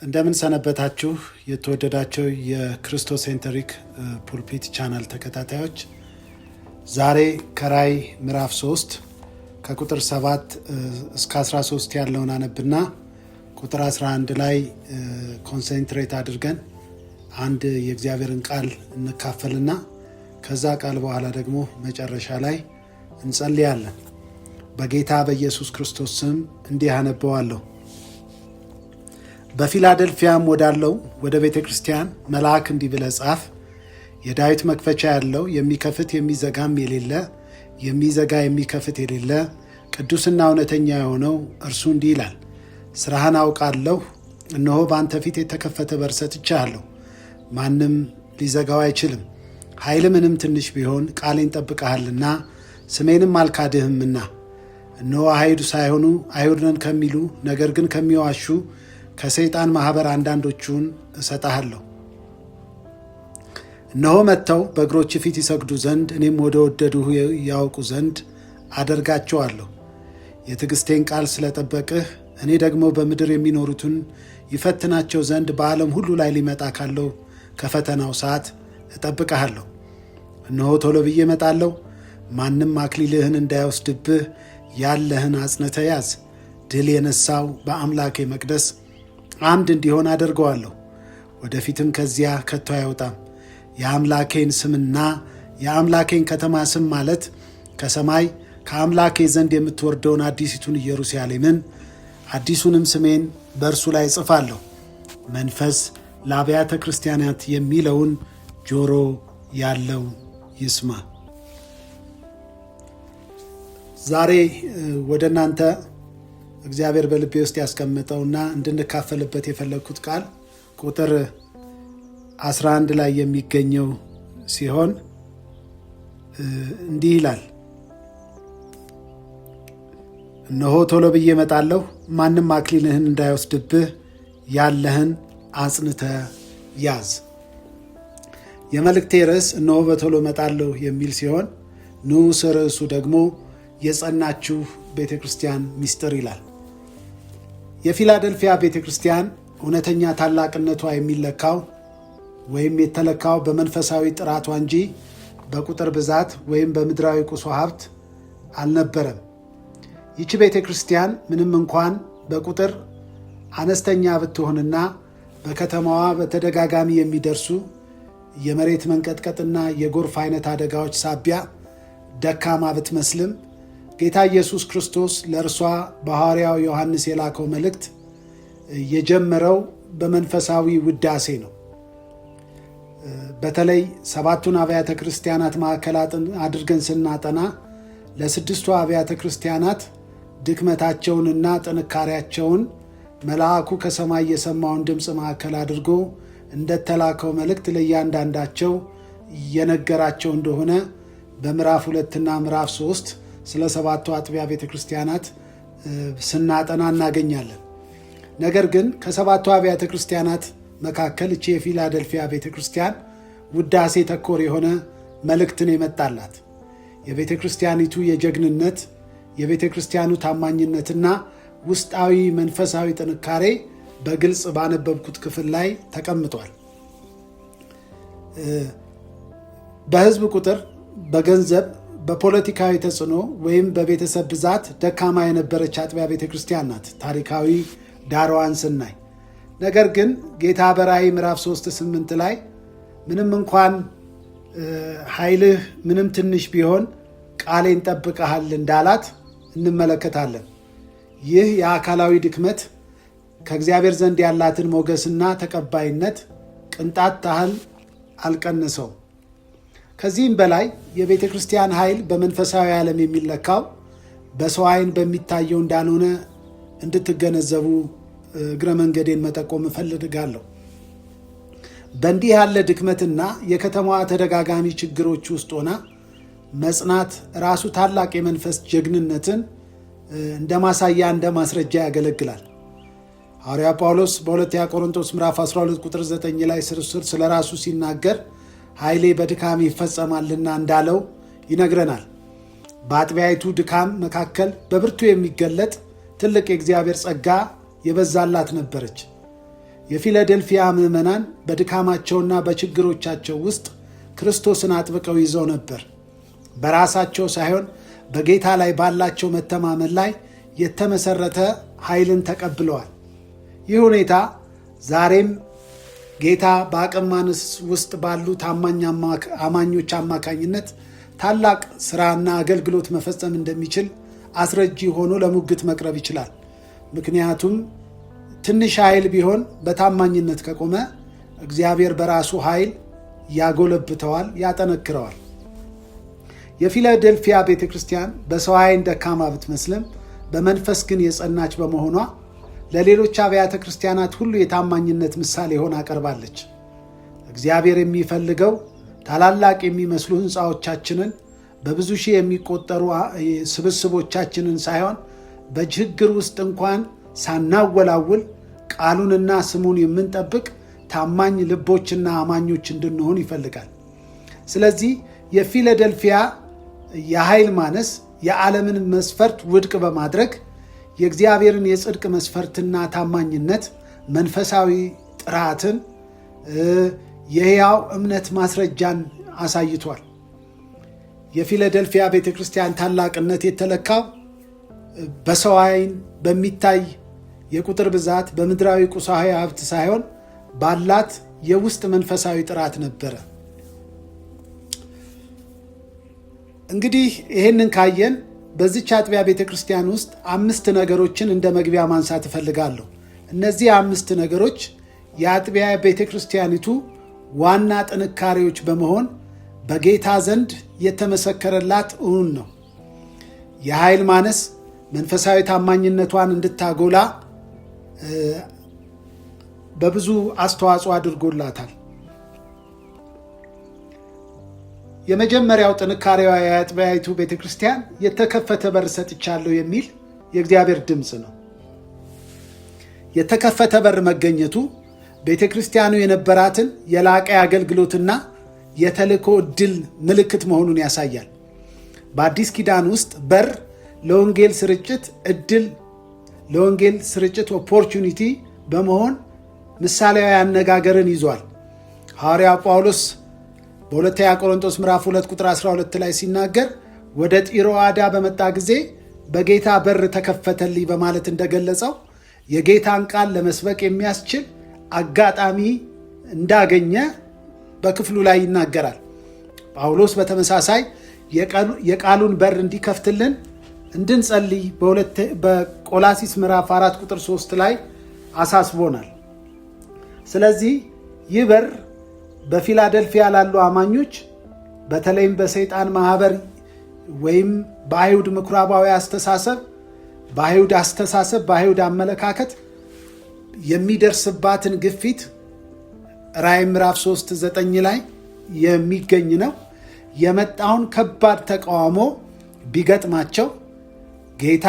እንደምን ሰነበታችሁ የተወደዳቸው የክርስቶስ ሴንተሪክ ፑልፒት ቻናል ተከታታዮች። ዛሬ ከራዕይ ምዕራፍ 3 ከቁጥር 7 እስከ 13 ያለውን አነብና ቁጥር 11 ላይ ኮንሰንትሬት አድርገን አንድ የእግዚአብሔርን ቃል እንካፈልና ከዛ ቃል በኋላ ደግሞ መጨረሻ ላይ እንጸልያለን። በጌታ በኢየሱስ ክርስቶስ ስም እንዲህ አነበዋለሁ። በፊላደልፊያም ወዳለው ወደ ቤተ ክርስቲያን መልአክ እንዲህ ብለህ ጻፍ። የዳዊት መክፈቻ ያለው የሚከፍት የሚዘጋም የሌለ የሚዘጋ የሚከፍት የሌለ ቅዱስና እውነተኛ የሆነው እርሱ እንዲህ ይላል፣ ሥራህን አውቃለሁ። እነሆ በአንተ ፊት የተከፈተ በር ሰጥቼሃለሁ፣ ማንም ሊዘጋው አይችልም። ኃይል ምንም ትንሽ ቢሆን ቃሌን ጠብቀሃልና ስሜንም አልካድህምና። እነሆ አይሁድ ሳይሆኑ አይሁድ ነን ከሚሉ ነገር ግን ከሚዋሹ ከሰይጣን ማኅበር አንዳንዶቹን እሰጥሃለሁ። እነሆ መጥተው በእግሮች ፊት ይሰግዱ ዘንድ እኔም ወደ ወደድሁ ያውቁ ዘንድ አደርጋቸዋለሁ። የትዕግሥቴን ቃል ስለጠበቅህ እኔ ደግሞ በምድር የሚኖሩትን ይፈትናቸው ዘንድ በዓለም ሁሉ ላይ ሊመጣ ካለው ከፈተናው ሰዓት እጠብቅሃለሁ። እነሆ ቶሎ ብዬ እመጣለሁ። ማንም አክሊልህን እንዳይወስድብህ ያለህን አጽንተህ ያዝ። ድል የነሳው በአምላኬ መቅደስ አምድ እንዲሆን አደርገዋለሁ። ወደፊትም ከዚያ ከቶ አይወጣም። የአምላኬን ስምና የአምላኬን ከተማ ስም ማለት ከሰማይ ከአምላኬ ዘንድ የምትወርደውን አዲሲቱን ኢየሩሳሌምን አዲሱንም ስሜን በእርሱ ላይ እጽፋለሁ። መንፈስ ለአብያተ ክርስቲያናት የሚለውን ጆሮ ያለው ይስማ። ዛሬ ወደ እናንተ እግዚአብሔር በልቤ ውስጥ ያስቀምጠውና እንድንካፈልበት የፈለግኩት ቃል ቁጥር 11 ላይ የሚገኘው ሲሆን እንዲህ ይላል፣ እነሆ ቶሎ ብዬ እመጣለሁ። ማንም አክሊልህን እንዳይወስድብህ ያለህን አጽንተህ ያዝ። የመልእክቴ ርዕስ እነሆ በቶሎ እመጣለሁ የሚል ሲሆን ንዑስ ርዕሱ ደግሞ የጸናችሁ ቤተ ክርስቲያን ምስጢር ይላል። የፊላደልፊያ ቤተ ክርስቲያን እውነተኛ ታላቅነቷ የሚለካው ወይም የተለካው በመንፈሳዊ ጥራቷ እንጂ በቁጥር ብዛት ወይም በምድራዊ ቁሶ ሀብት አልነበረም። ይቺ ቤተ ክርስቲያን ምንም እንኳን በቁጥር አነስተኛ ብትሆንና በከተማዋ በተደጋጋሚ የሚደርሱ የመሬት መንቀጥቀጥና የጎርፍ አይነት አደጋዎች ሳቢያ ደካማ ብትመስልም ጌታ ኢየሱስ ክርስቶስ ለእርሷ በሐዋርያው ዮሐንስ የላከው መልእክት የጀመረው በመንፈሳዊ ውዳሴ ነው። በተለይ ሰባቱን አብያተ ክርስቲያናት ማዕከላትን አድርገን ስናጠና ለስድስቱ አብያተ ክርስቲያናት ድክመታቸውንና ጥንካሬያቸውን መልአኩ ከሰማይ የሰማውን ድምፅ ማዕከል አድርጎ እንደተላከው መልእክት ለእያንዳንዳቸው የነገራቸው እንደሆነ በምዕራፍ 2ና ምዕራፍ 3 ስለ ሰባቱ አጥቢያ ቤተ ክርስቲያናት ስናጠና እናገኛለን። ነገር ግን ከሰባቱ አብያተ ክርስቲያናት መካከል እቺ የፊላደልፊያ ቤተ ክርስቲያን ውዳሴ ተኮር የሆነ መልእክትን የመጣላት የቤተ ክርስቲያኒቱ የጀግንነት የቤተ ክርስቲያኑ ታማኝነትና ውስጣዊ መንፈሳዊ ጥንካሬ በግልጽ ባነበብኩት ክፍል ላይ ተቀምጧል። በሕዝብ ቁጥር፣ በገንዘብ፣ በፖለቲካዊ ተጽዕኖ ወይም በቤተሰብ ብዛት ደካማ የነበረች አጥቢያ ቤተ ክርስቲያን ናት ታሪካዊ ዳራዋን ስናይ። ነገር ግን ጌታ በራዕይ ምዕራፍ 3:8 ላይ ምንም እንኳን ኃይልህ ምንም ትንሽ ቢሆን ቃሌን ጠብቀሃል እንዳላት እንመለከታለን። ይህ የአካላዊ ድክመት ከእግዚአብሔር ዘንድ ያላትን ሞገስና ተቀባይነት ቅንጣት ታህል አልቀነሰውም። ከዚህም በላይ የቤተ ክርስቲያን ኃይል በመንፈሳዊ ዓለም የሚለካው በሰው ዓይን በሚታየው እንዳልሆነ እንድትገነዘቡ እግረ መንገዴን መጠቆም እፈልጋለሁ። በእንዲህ ያለ ድክመትና የከተማዋ ተደጋጋሚ ችግሮች ውስጥ ሆና መጽናት ራሱ ታላቅ የመንፈስ ጀግንነትን እንደ ማሳያ እንደ ማስረጃ ያገለግላል። ሐዋርያ ጳውሎስ በሁለተኛ ቆሮንቶስ ምዕራፍ 12 ቁጥር 9 ላይ ስለ ራሱ ሲናገር ኃይሌ በድካም ይፈጸማልና እንዳለው ይነግረናል። በአጥቢያይቱ ድካም መካከል በብርቱ የሚገለጥ ትልቅ የእግዚአብሔር ጸጋ የበዛላት ነበረች። የፊላዴልፊያ ምዕመናን በድካማቸውና በችግሮቻቸው ውስጥ ክርስቶስን አጥብቀው ይዘው ነበር። በራሳቸው ሳይሆን በጌታ ላይ ባላቸው መተማመን ላይ የተመሰረተ ኃይልን ተቀብለዋል። ይህ ሁኔታ ዛሬም ጌታ በአቅም ማነስ ውስጥ ባሉ ታማኝ አማኞች አማካኝነት ታላቅ ሥራና አገልግሎት መፈጸም እንደሚችል አስረጂ ሆኖ ለሙግት መቅረብ ይችላል። ምክንያቱም ትንሽ ኃይል ቢሆን በታማኝነት ከቆመ እግዚአብሔር በራሱ ኃይል ያጎለብተዋል፣ ያጠነክረዋል። የፊላዴልፊያ ቤተ ክርስቲያን በሰው ዓይን ደካማ ብትመስልም በመንፈስ ግን የጸናች በመሆኗ ለሌሎች አብያተ ክርስቲያናት ሁሉ የታማኝነት ምሳሌ ሆና ቀርባለች። እግዚአብሔር የሚፈልገው ታላላቅ የሚመስሉ ሕንፃዎቻችንን፣ በብዙ ሺህ የሚቆጠሩ ስብስቦቻችንን ሳይሆን በችግር ውስጥ እንኳን ሳናወላውል ቃሉንና ስሙን የምንጠብቅ ታማኝ ልቦችና አማኞች እንድንሆን ይፈልጋል። ስለዚህ የፊላዴልፊያ የኃይል ማነስ የዓለምን መስፈርት ውድቅ በማድረግ የእግዚአብሔርን የጽድቅ መስፈርትና ታማኝነት፣ መንፈሳዊ ጥራትን፣ የሕያው እምነት ማስረጃን አሳይቷል። የፊላዴልፊያ ቤተ ክርስቲያን ታላቅነት የተለካው በሰው ዓይን በሚታይ የቁጥር ብዛት፣ በምድራዊ ቁሳዊ ሀብት ሳይሆን ባላት የውስጥ መንፈሳዊ ጥራት ነበረ። እንግዲህ ይህንን ካየን በዚች አጥቢያ ቤተ ክርስቲያን ውስጥ 5 ነገሮችን እንደ መግቢያ ማንሳት እፈልጋለሁ። እነዚህ 5 ነገሮች የአጥቢያ ቤተ ክርስቲያኒቱ ዋና ጥንካሬዎች በመሆን በጌታ ዘንድ የተመሰከረላት እውን ነው። የኃይል ማነስ መንፈሳዊ ታማኝነቷን እንድታጎላ በብዙ አስተዋጽኦ አድርጎላታል። የመጀመሪያው ጥንካሬዋ የአጥቢያይቱ ቤተ ክርስቲያን የተከፈተ በር ሰጥቻለሁ የሚል የእግዚአብሔር ድምፅ ነው። የተከፈተ በር መገኘቱ ቤተ ክርስቲያኑ የነበራትን የላቀ አገልግሎትና የተልእኮ ዕድል ምልክት መሆኑን ያሳያል። በአዲስ ኪዳን ውስጥ በር ለወንጌል ስርጭት ዕድል፣ ለወንጌል ስርጭት ኦፖርቹኒቲ በመሆን ምሳሌያዊ አነጋገርን ይዟል። ሐዋርያው ጳውሎስ በሁለተኛ ቆሮንቶስ ምዕራፍ 2 ቁጥር 12 ላይ ሲናገር ወደ ጢሮአዳ በመጣ ጊዜ በጌታ በር ተከፈተልኝ በማለት እንደገለጸው የጌታን ቃል ለመስበክ የሚያስችል አጋጣሚ እንዳገኘ በክፍሉ ላይ ይናገራል። ጳውሎስ በተመሳሳይ የቃሉን በር እንዲከፍትልን እንድንጸልይ በቆላሲስ ምዕራፍ 4 ቁጥር 3 ላይ አሳስቦናል። ስለዚህ ይህ በር በፊላዴልፊያ ላሉ አማኞች በተለይም በሰይጣን ማህበር ወይም በአይሁድ ምኩራባዊ አስተሳሰብ፣ በአይሁድ አመለካከት የሚደርስባትን ግፊት ራዕይ ምዕራፍ 3:9 ላይ የሚገኝ ነው። የመጣውን ከባድ ተቃውሞ ቢገጥማቸው ጌታ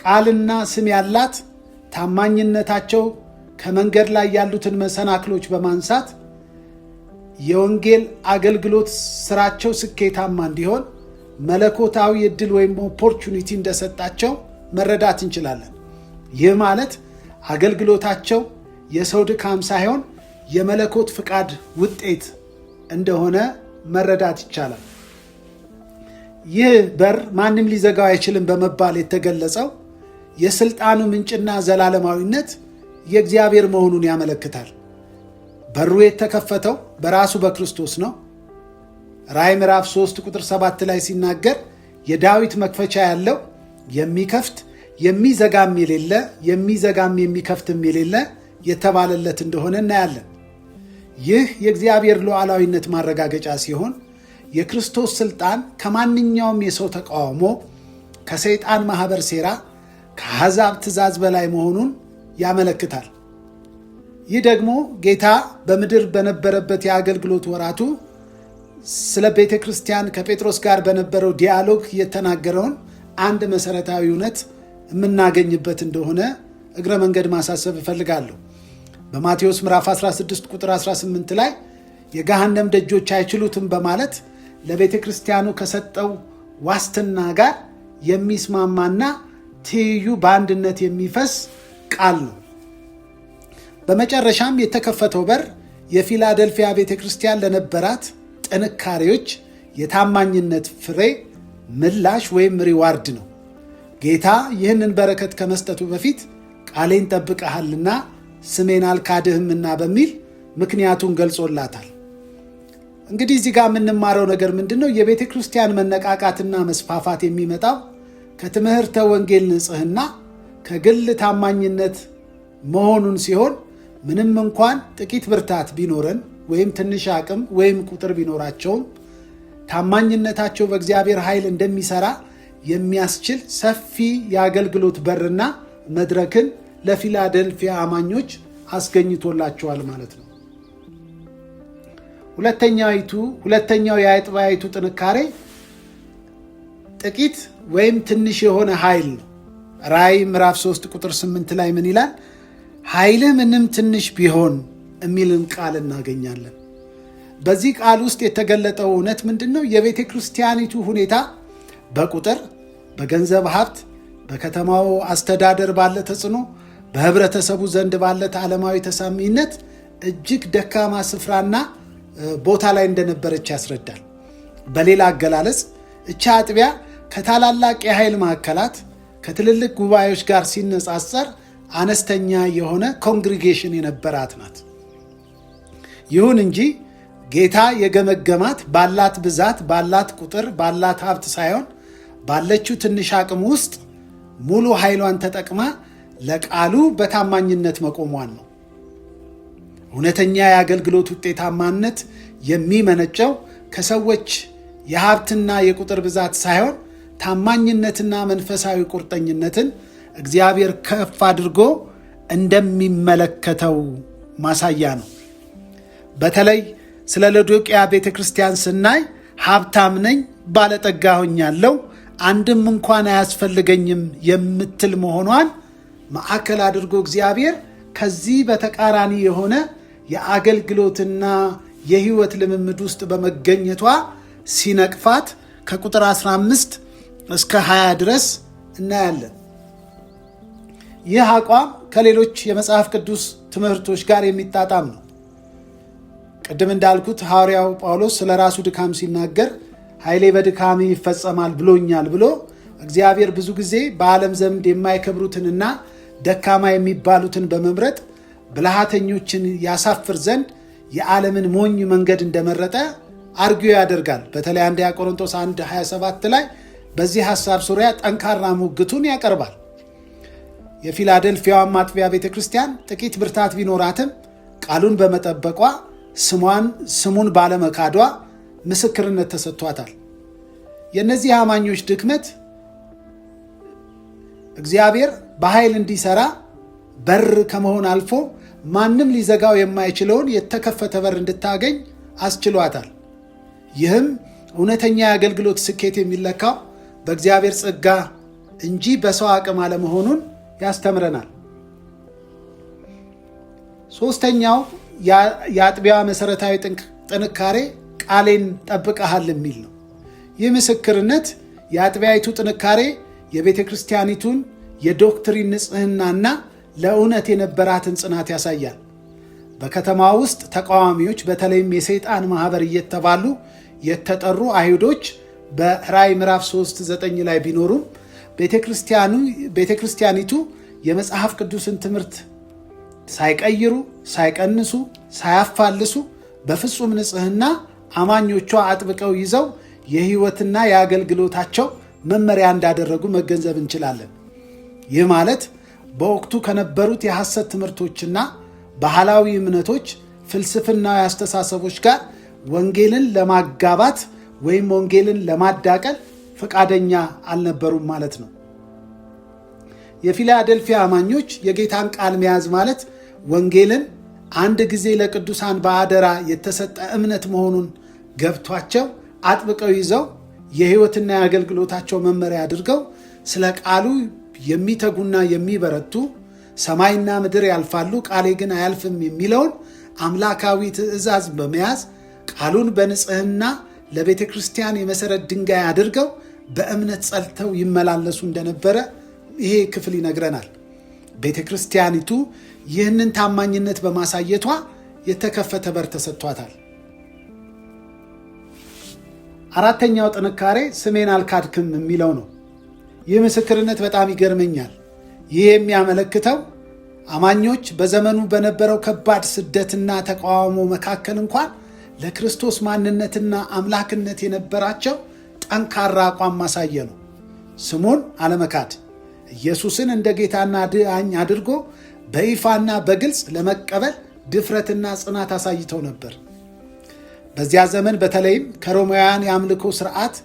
ቃልና ስም ያላት ታማኝነታቸው ከመንገድ ላይ ያሉትን መሰናክሎች በማንሳት የወንጌል አገልግሎት ስራቸው ስኬታማ እንዲሆን መለኮታዊ ዕድል ወይም ኦፖርቹኒቲ እንደሰጣቸው መረዳት እንችላለን። ይህ ማለት አገልግሎታቸው የሰው ድካም ሳይሆን የመለኮት ፍቃድ ውጤት እንደሆነ መረዳት ይቻላል። ይህ በር ማንም ሊዘጋው አይችልም በመባል የተገለጸው የስልጣኑ ምንጭና ዘላለማዊነት የእግዚአብሔር መሆኑን ያመለክታል። በሩ የተከፈተው በራሱ በክርስቶስ ነው። ራዕይ ምዕራፍ 3 ቁጥር 7 ላይ ሲናገር የዳዊት መክፈቻ ያለው የሚከፍት የሚዘጋም የሌለ የሚዘጋም የሚከፍትም የሌለ የተባለለት እንደሆነ እናያለን። ይህ የእግዚአብሔር ሉዓላዊነት ማረጋገጫ ሲሆን የክርስቶስ ስልጣን ከማንኛውም የሰው ተቃውሞ፣ ከሰይጣን ማህበር ሴራ፣ ከአሕዛብ ትእዛዝ በላይ መሆኑን ያመለክታል። ይህ ደግሞ ጌታ በምድር በነበረበት የአገልግሎት ወራቱ ስለ ቤተ ክርስቲያን ከጴጥሮስ ጋር በነበረው ዲያሎግ የተናገረውን አንድ መሰረታዊ እውነት የምናገኝበት እንደሆነ እግረ መንገድ ማሳሰብ እፈልጋለሁ። በማቴዎስ ምዕራፍ 16 ቁጥር 18 ላይ የገሃነም ደጆች አይችሉትም በማለት ለቤተ ክርስቲያኑ ከሰጠው ዋስትና ጋር የሚስማማና ትይዩ በአንድነት የሚፈስ ቃል ነው። በመጨረሻም የተከፈተው በር የፊላደልፊያ ቤተ ክርስቲያን ለነበራት ጥንካሬዎች የታማኝነት ፍሬ ምላሽ ወይም ሪዋርድ ነው። ጌታ ይህንን በረከት ከመስጠቱ በፊት ቃሌን ጠብቀሃልና ስሜን አልካድህምና በሚል ምክንያቱን ገልጾላታል። እንግዲህ እዚህ ጋር የምንማረው ነገር ምንድን ነው? የቤተ ክርስቲያን መነቃቃትና መስፋፋት የሚመጣው ከትምህርተ ወንጌል ንጽሕና፣ ከግል ታማኝነት መሆኑን ሲሆን ምንም እንኳን ጥቂት ብርታት ቢኖረን ወይም ትንሽ አቅም ወይም ቁጥር ቢኖራቸውም ታማኝነታቸው በእግዚአብሔር ኃይል እንደሚሰራ የሚያስችል ሰፊ የአገልግሎት በርና መድረክን ለፊላደልፊያ አማኞች አስገኝቶላቸዋል ማለት ነው። ሁለተኛው የአጥቢያይቱ ጥንካሬ ጥቂት ወይም ትንሽ የሆነ ኃይል ነው። ራእይ ምዕራፍ 3 ቁጥር 8 ላይ ምን ይላል? ኃይልህ ምንም ትንሽ ቢሆን የሚልን ቃል እናገኛለን። በዚህ ቃል ውስጥ የተገለጠው እውነት ምንድን ነው? የቤተ ክርስቲያኒቱ ሁኔታ በቁጥር፣ በገንዘብ ሀብት፣ በከተማው አስተዳደር ባለ ተጽዕኖ፣ በህብረተሰቡ ዘንድ ባለ ዓለማዊ ተሰሚነት እጅግ ደካማ ስፍራና ቦታ ላይ እንደነበረች ያስረዳል። በሌላ አገላለጽ እቻ አጥቢያ ከታላላቅ የኃይል ማዕከላት ከትልልቅ ጉባኤዎች ጋር ሲነጻጸር አነስተኛ የሆነ ኮንግሪጌሽን የነበራት ናት። ይሁን እንጂ ጌታ የገመገማት ባላት ብዛት፣ ባላት ቁጥር፣ ባላት ሀብት ሳይሆን ባለችው ትንሽ አቅም ውስጥ ሙሉ ኃይሏን ተጠቅማ ለቃሉ በታማኝነት መቆሟን ነው። እውነተኛ የአገልግሎት ውጤታማነት የሚመነጨው ከሰዎች የሀብትና የቁጥር ብዛት ሳይሆን ታማኝነትና መንፈሳዊ ቁርጠኝነትን እግዚአብሔር ከፍ አድርጎ እንደሚመለከተው ማሳያ ነው። በተለይ ስለ ሎዶቅያ ቤተ ክርስቲያን ስናይ ሀብታም ነኝ፣ ባለጠጋ ሆኛለሁ፣ አንድም እንኳን አያስፈልገኝም የምትል መሆኗን ማዕከል አድርጎ እግዚአብሔር ከዚህ በተቃራኒ የሆነ የአገልግሎትና የሕይወት ልምምድ ውስጥ በመገኘቷ ሲነቅፋት ከቁጥር 15 እስከ 20 ድረስ እናያለን። ይህ አቋም ከሌሎች የመጽሐፍ ቅዱስ ትምህርቶች ጋር የሚጣጣም ነው። ቅድም እንዳልኩት ሐዋርያው ጳውሎስ ስለ ራሱ ድካም ሲናገር ኃይሌ በድካም ይፈጸማል ብሎኛል ብሎ እግዚአብሔር ብዙ ጊዜ በዓለም ዘንድ የማይከብሩትንና ደካማ የሚባሉትን በመምረጥ ብልሃተኞችን ያሳፍር ዘንድ የዓለምን ሞኝ መንገድ እንደመረጠ አርጊዮ ያደርጋል። በተለይ 1 ቆሮንቶስ 1:27 ላይ በዚህ ሐሳብ ዙሪያ ጠንካራ ሙግቱን ያቀርባል። የፊላደልፊያዋ አጥቢያ ቤተ ክርስቲያን ጥቂት ብርታት ቢኖራትም ቃሉን በመጠበቋ ስሙን ባለመካዷ ምስክርነት ተሰጥቷታል። የእነዚህ አማኞች ድክመት እግዚአብሔር በኃይል እንዲሰራ በር ከመሆን አልፎ ማንም ሊዘጋው የማይችለውን የተከፈተ በር እንድታገኝ አስችሏታል። ይህም እውነተኛ የአገልግሎት ስኬት የሚለካው በእግዚአብሔር ጸጋ እንጂ በሰው አቅም አለመሆኑን ያስተምረናል። ሦስተኛው የአጥቢያ መሠረታዊ ጥንካሬ ቃሌን ጠብቀሃል የሚል ነው። ይህ ምስክርነት የአጥቢያይቱ ጥንካሬ የቤተ ክርስቲያኒቱን የዶክትሪን ንጽሕናና ለእውነት የነበራትን ጽናት ያሳያል። በከተማ ውስጥ ተቃዋሚዎች በተለይም የሰይጣን ማኅበር እየተባሉ የተጠሩ አይሁዶች በራእይ ምዕራፍ 3:9 ላይ ቢኖሩም ቤተ ክርስቲያኒቱ የመጽሐፍ ቅዱስን ትምህርት ሳይቀይሩ፣ ሳይቀንሱ፣ ሳያፋልሱ በፍጹም ንጽሕና አማኞቿ አጥብቀው ይዘው የሕይወትና የአገልግሎታቸው መመሪያ እንዳደረጉ መገንዘብ እንችላለን። ይህ ማለት በወቅቱ ከነበሩት የሐሰት ትምህርቶችና ባህላዊ እምነቶች፣ ፍልስፍናዊ አስተሳሰቦች ጋር ወንጌልን ለማጋባት ወይም ወንጌልን ለማዳቀል ፈቃደኛ አልነበሩም ማለት ነው። የፊላደልፊያ አማኞች የጌታን ቃል መያዝ ማለት ወንጌልን አንድ ጊዜ ለቅዱሳን በአደራ የተሰጠ እምነት መሆኑን ገብቷቸው አጥብቀው ይዘው የሕይወትና የአገልግሎታቸው መመሪያ አድርገው ስለ ቃሉ የሚተጉና የሚበረቱ ሰማይና ምድር ያልፋሉ ቃሌ ግን አያልፍም የሚለውን አምላካዊ ትእዛዝ በመያዝ ቃሉን በንጽሕና ለቤተ ክርስቲያን የመሠረት ድንጋይ አድርገው በእምነት ጸልተው ይመላለሱ እንደነበረ ይሄ ክፍል ይነግረናል። ቤተ ክርስቲያኒቱ ይህንን ታማኝነት በማሳየቷ የተከፈተ በር ተሰጥቷታል። አራተኛው ጥንካሬ ስሜን አልካድክም የሚለው ነው። ይህ ምስክርነት በጣም ይገርመኛል። ይህ የሚያመለክተው አማኞች በዘመኑ በነበረው ከባድ ስደትና ተቃውሞ መካከል እንኳን ለክርስቶስ ማንነትና አምላክነት የነበራቸው ጠንካራ አቋም ማሳየ ነው። ስሙን አለመካድ፣ ኢየሱስን እንደ ጌታና አዳኝ አድርጎ በይፋና በግልጽ ለመቀበል ድፍረትና ጽናት አሳይተው ነበር። በዚያ ዘመን በተለይም ከሮማውያን የአምልኮ ስርዓት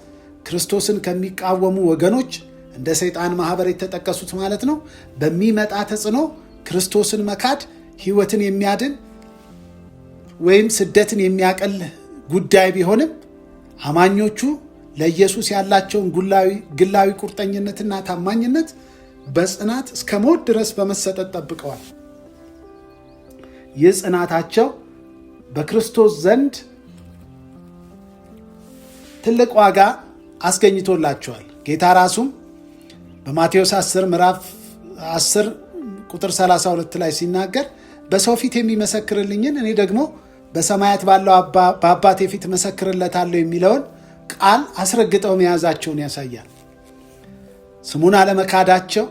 ክርስቶስን ከሚቃወሙ ወገኖች እንደ ሰይጣን ማህበር የተጠቀሱት ማለት ነው በሚመጣ ተጽዕኖ ክርስቶስን መካድ ሕይወትን የሚያድን ወይም ስደትን የሚያቀል ጉዳይ ቢሆንም አማኞቹ ለኢየሱስ ያላቸውን ግላዊ ቁርጠኝነትና ታማኝነት በጽናት እስከ ሞት ድረስ በመሰጠት ጠብቀዋል። ይህ ጽናታቸው በክርስቶስ ዘንድ ትልቅ ዋጋ አስገኝቶላቸዋል። ጌታ ራሱም በማቴዎስ 10 ምዕራፍ 10 ቁጥር 32 ላይ ሲናገር በሰው ፊት የሚመሰክርልኝን እኔ ደግሞ በሰማያት ባለው በአባቴ ፊት መሰክርለታለሁ የሚለውን ቃል አስረግጠው መያዛቸውን ያሳያል። ስሙን አለመካዳቸው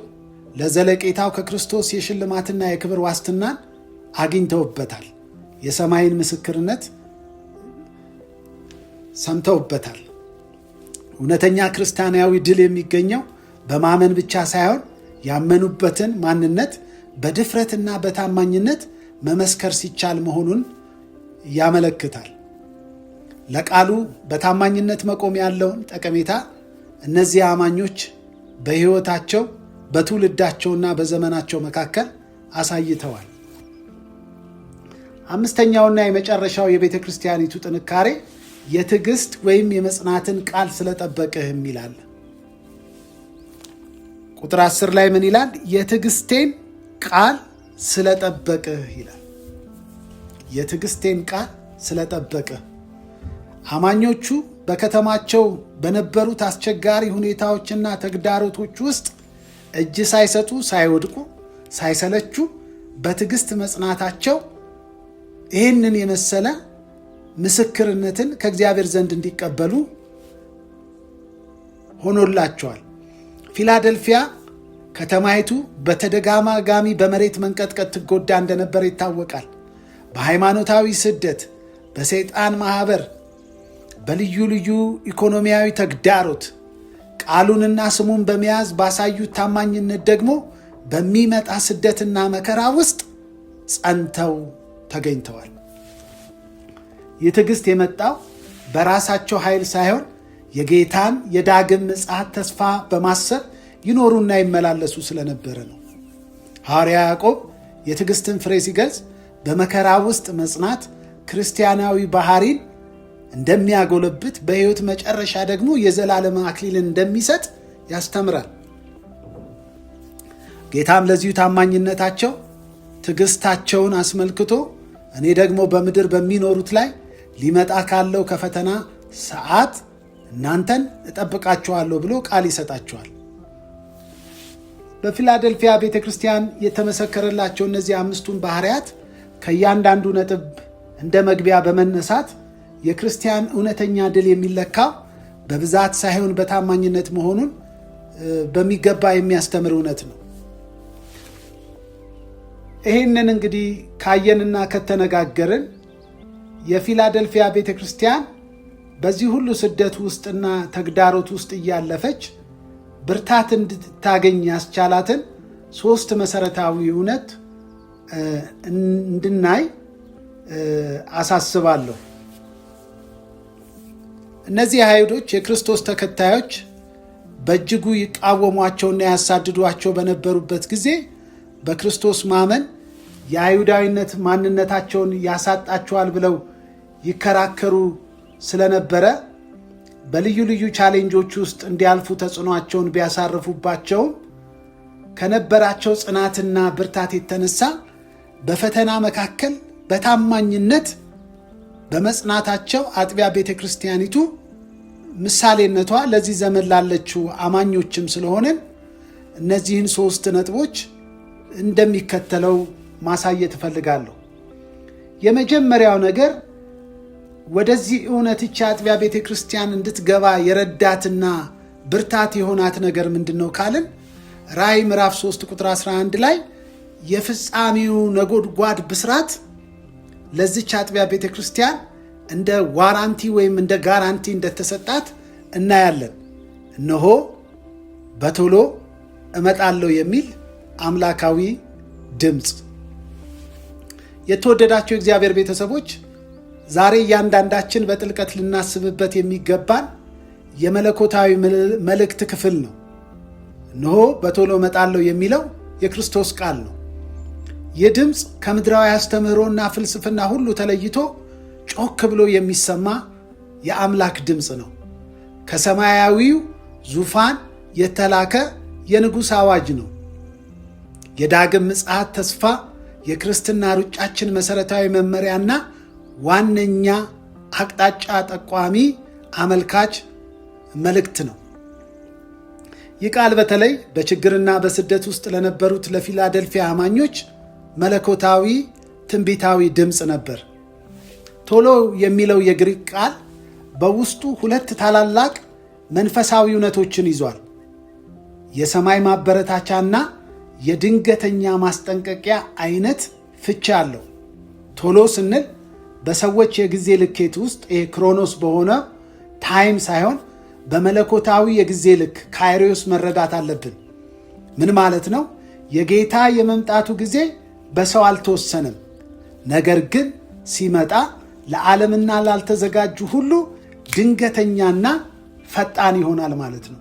ለዘለቄታው ከክርስቶስ የሽልማትና የክብር ዋስትናን አግኝተውበታል። የሰማይን ምስክርነት ሰምተውበታል። እውነተኛ ክርስቲያናዊ ድል የሚገኘው በማመን ብቻ ሳይሆን ያመኑበትን ማንነት በድፍረትና በታማኝነት መመስከር ሲቻል መሆኑን ያመለክታል። ለቃሉ በታማኝነት መቆም ያለውን ጠቀሜታ እነዚህ አማኞች በሕይወታቸው በትውልዳቸውና በዘመናቸው መካከል አሳይተዋል። አምስተኛውና የመጨረሻው የቤተ ክርስቲያኒቱ ጥንካሬ የትዕግስት ወይም የመጽናትን ቃል ስለጠበቅህ ይላል። ቁጥር 10 ላይ ምን ይላል? የትዕግስቴን ቃል ስለጠበቅህ ይላል። የትዕግስቴን ቃል ስለጠበቅህ። አማኞቹ በከተማቸው በነበሩት አስቸጋሪ ሁኔታዎችና ተግዳሮቶች ውስጥ እጅ ሳይሰጡ፣ ሳይወድቁ፣ ሳይሰለቹ በትዕግስት መጽናታቸው ይህንን የመሰለ ምስክርነትን ከእግዚአብሔር ዘንድ እንዲቀበሉ ሆኖላቸዋል። ፊላደልፊያ ከተማይቱ በተደጋጋሚ በመሬት መንቀጥቀጥ ትጎዳ እንደነበረ ይታወቃል። በሃይማኖታዊ ስደት፣ በሰይጣን ማህበር፣ በልዩ ልዩ ኢኮኖሚያዊ ተግዳሮት ቃሉንና ስሙን በመያዝ ባሳዩት ታማኝነት ደግሞ በሚመጣ ስደትና መከራ ውስጥ ጸንተው ተገኝተዋል። ይህ ትዕግስት የመጣው በራሳቸው ኃይል ሳይሆን የጌታን የዳግም ምጽአት ተስፋ በማሰብ ይኖሩና ይመላለሱ ስለነበረ ነው። ሐዋርያ ያዕቆብ የትዕግስትን ፍሬ ሲገልጽ በመከራ ውስጥ መጽናት ክርስቲያናዊ ባህሪን እንደሚያጎለብት፣ በሕይወት መጨረሻ ደግሞ የዘላለም አክሊልን እንደሚሰጥ ያስተምራል። ጌታም ለዚሁ ታማኝነታቸው ትዕግስታቸውን አስመልክቶ እኔ ደግሞ በምድር በሚኖሩት ላይ ሊመጣ ካለው ከፈተና ሰዓት እናንተን እጠብቃችኋለሁ ብሎ ቃል ይሰጣቸዋል። በፊላደልፊያ ቤተ ክርስቲያን የተመሰከረላቸው እነዚህ አምስቱን ባህሪያት ከእያንዳንዱ ነጥብ እንደ መግቢያ በመነሳት የክርስቲያን እውነተኛ ድል የሚለካው በብዛት ሳይሆን በታማኝነት መሆኑን በሚገባ የሚያስተምር እውነት ነው። ይህንን እንግዲህ ካየንና ከተነጋገርን የፊላደልፊያ ቤተ ክርስቲያን በዚህ ሁሉ ስደት ውስጥና ተግዳሮት ውስጥ እያለፈች ብርታት እንድታገኝ ያስቻላትን 3 መሰረታዊ እውነት እንድናይ አሳስባለሁ። እነዚህ አይሁዶች የክርስቶስ ተከታዮች በእጅጉ ይቃወሟቸውና ያሳድዷቸው በነበሩበት ጊዜ በክርስቶስ ማመን የአይሁዳዊነት ማንነታቸውን ያሳጣቸዋል ብለው ይከራከሩ ስለነበረ በልዩ ልዩ ቻሌንጆች ውስጥ እንዲያልፉ ተጽዕኖአቸውን ቢያሳርፉባቸውም ከነበራቸው ጽናትና ብርታት የተነሳ በፈተና መካከል በታማኝነት በመጽናታቸው አጥቢያ ቤተ ክርስቲያኒቱ ምሳሌነቷ ለዚህ ዘመን ላለችው አማኞችም ስለሆነን እነዚህን 3 ነጥቦች እንደሚከተለው ማሳየት እፈልጋለሁ። የመጀመሪያው ነገር ወደዚህ እውነት ይህች አጥቢያ ቤተ ክርስቲያን እንድትገባ የረዳትና ብርታት የሆናት ነገር ምንድን ነው ካልን ራእይ ምዕራፍ 3 ቁጥር 11 ላይ የፍጻሜው ነጎድጓድ ብስራት ለዚች አጥቢያ ቤተ ክርስቲያን እንደ ዋራንቲ ወይም እንደ ጋራንቲ እንደተሰጣት እናያለን። እነሆ በቶሎ እመጣለሁ የሚል አምላካዊ ድምፅ። የተወደዳቸው የእግዚአብሔር ቤተሰቦች ዛሬ እያንዳንዳችን በጥልቀት ልናስብበት የሚገባን የመለኮታዊ መልእክት ክፍል ነው። እነሆ በቶሎ እመጣለሁ የሚለው የክርስቶስ ቃል ነው። ይህ ድምፅ ከምድራዊ አስተምህሮና ፍልስፍና ሁሉ ተለይቶ ጮክ ብሎ የሚሰማ የአምላክ ድምፅ ነው። ከሰማያዊው ዙፋን የተላከ የንጉሥ አዋጅ ነው። የዳግም ምጽአት ተስፋ፣ የክርስትና ሩጫችን መሠረታዊ መመሪያና ዋነኛ አቅጣጫ ጠቋሚ አመልካች መልእክት ነው። ይህ ቃል በተለይ በችግርና በስደት ውስጥ ለነበሩት ለፊላደልፊያ አማኞች መለኮታዊ ትንቢታዊ ድምፅ ነበር። ቶሎ የሚለው የግሪክ ቃል በውስጡ ሁለት ታላላቅ መንፈሳዊ እውነቶችን ይዟል። የሰማይ ማበረታቻና የድንገተኛ ማስጠንቀቂያ አይነት ፍቺ አለው። ቶሎ ስንል በሰዎች የጊዜ ልኬት ውስጥ ክሮኖስ በሆነ ታይም ሳይሆን በመለኮታዊ የጊዜ ልክ ካይሮስ መረዳት አለብን። ምን ማለት ነው? የጌታ የመምጣቱ ጊዜ በሰው አልተወሰነም። ነገር ግን ሲመጣ ለዓለምና ላልተዘጋጁ ሁሉ ድንገተኛና ፈጣን ይሆናል ማለት ነው።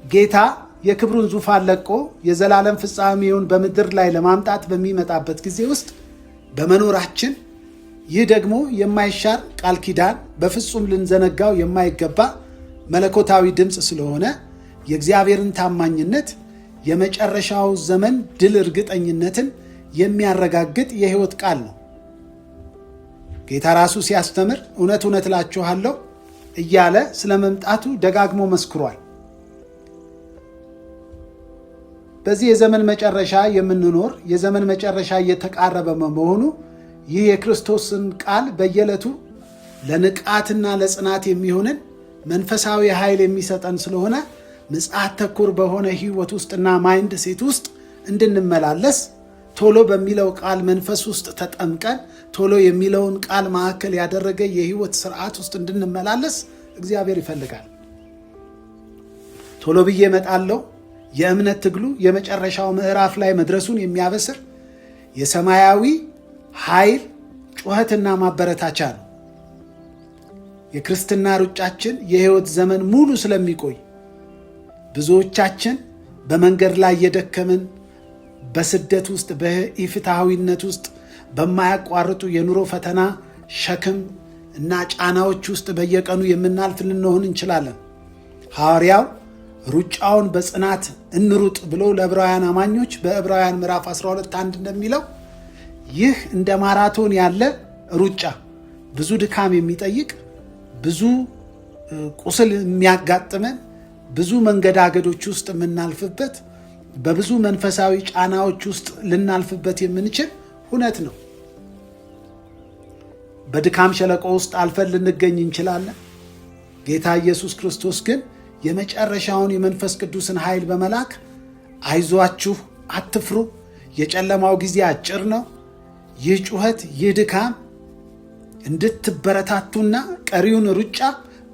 ጌታ የክብሩን ዙፋን ለቆ የዘላለም ፍጻሜውን በምድር ላይ ለማምጣት በሚመጣበት ጊዜ ውስጥ በመኖራችን ይህ ደግሞ የማይሻር ቃል ኪዳን በፍጹም ልንዘነጋው የማይገባ መለኮታዊ ድምፅ ስለሆነ የእግዚአብሔርን ታማኝነት፣ የመጨረሻው ዘመን ድል እርግጠኝነትን የሚያረጋግጥ የሕይወት ቃል ነው። ጌታ ራሱ ሲያስተምር እውነት እውነት እላችኋለሁ እያለ ስለ መምጣቱ ደጋግሞ መስክሯል። በዚህ የዘመን መጨረሻ የምንኖር የዘመን መጨረሻ እየተቃረበ በመሆኑ ይህ የክርስቶስን ቃል በየዕለቱ ለንቃትና ለጽናት የሚሆንን መንፈሳዊ ኃይል የሚሰጠን ስለሆነ ምጽአት ተኮር በሆነ ሕይወት ውስጥና ማይንድ ሴት ውስጥ እንድንመላለስ ቶሎ በሚለው ቃል መንፈስ ውስጥ ተጠምቀን ቶሎ የሚለውን ቃል ማዕከል ያደረገ የሕይወት ስርዓት ውስጥ እንድንመላለስ እግዚአብሔር ይፈልጋል። ቶሎ ብዬ እመጣለሁ የእምነት ትግሉ የመጨረሻው ምዕራፍ ላይ መድረሱን የሚያበስር የሰማያዊ ኃይል ጩኸትና ማበረታቻ ነው። የክርስትና ሩጫችን የሕይወት ዘመን ሙሉ ስለሚቆይ ብዙዎቻችን በመንገድ ላይ የደከምን፣ በስደት ውስጥ፣ በኢፍትሐዊነት ውስጥ፣ በማያቋርጡ የኑሮ ፈተና ሸክም እና ጫናዎች ውስጥ በየቀኑ የምናልፍ ልንሆን እንችላለን። ሐዋርያው ሩጫውን በጽናት እንሩጥ ብሎ ለዕብራውያን አማኞች በዕብራውያን ምዕራፍ 12:1 እንደሚለው ይህ እንደ ማራቶን ያለ ሩጫ ብዙ ድካም የሚጠይቅ፣ ብዙ ቁስል የሚያጋጥመን፣ ብዙ መንገዳገዶች ውስጥ የምናልፍበት፣ በብዙ መንፈሳዊ ጫናዎች ውስጥ ልናልፍበት የምንችል ሁነት ነው። በድካም ሸለቆ ውስጥ አልፈን ልንገኝ እንችላለን። ጌታ ኢየሱስ ክርስቶስ ግን የመጨረሻውን የመንፈስ ቅዱስን ኃይል በመላክ አይዟችሁ፣ አትፍሩ፣ የጨለማው ጊዜ አጭር ነው፣ ይህ ጩኸት፣ ይህ ድካም እንድትበረታቱና ቀሪውን ሩጫ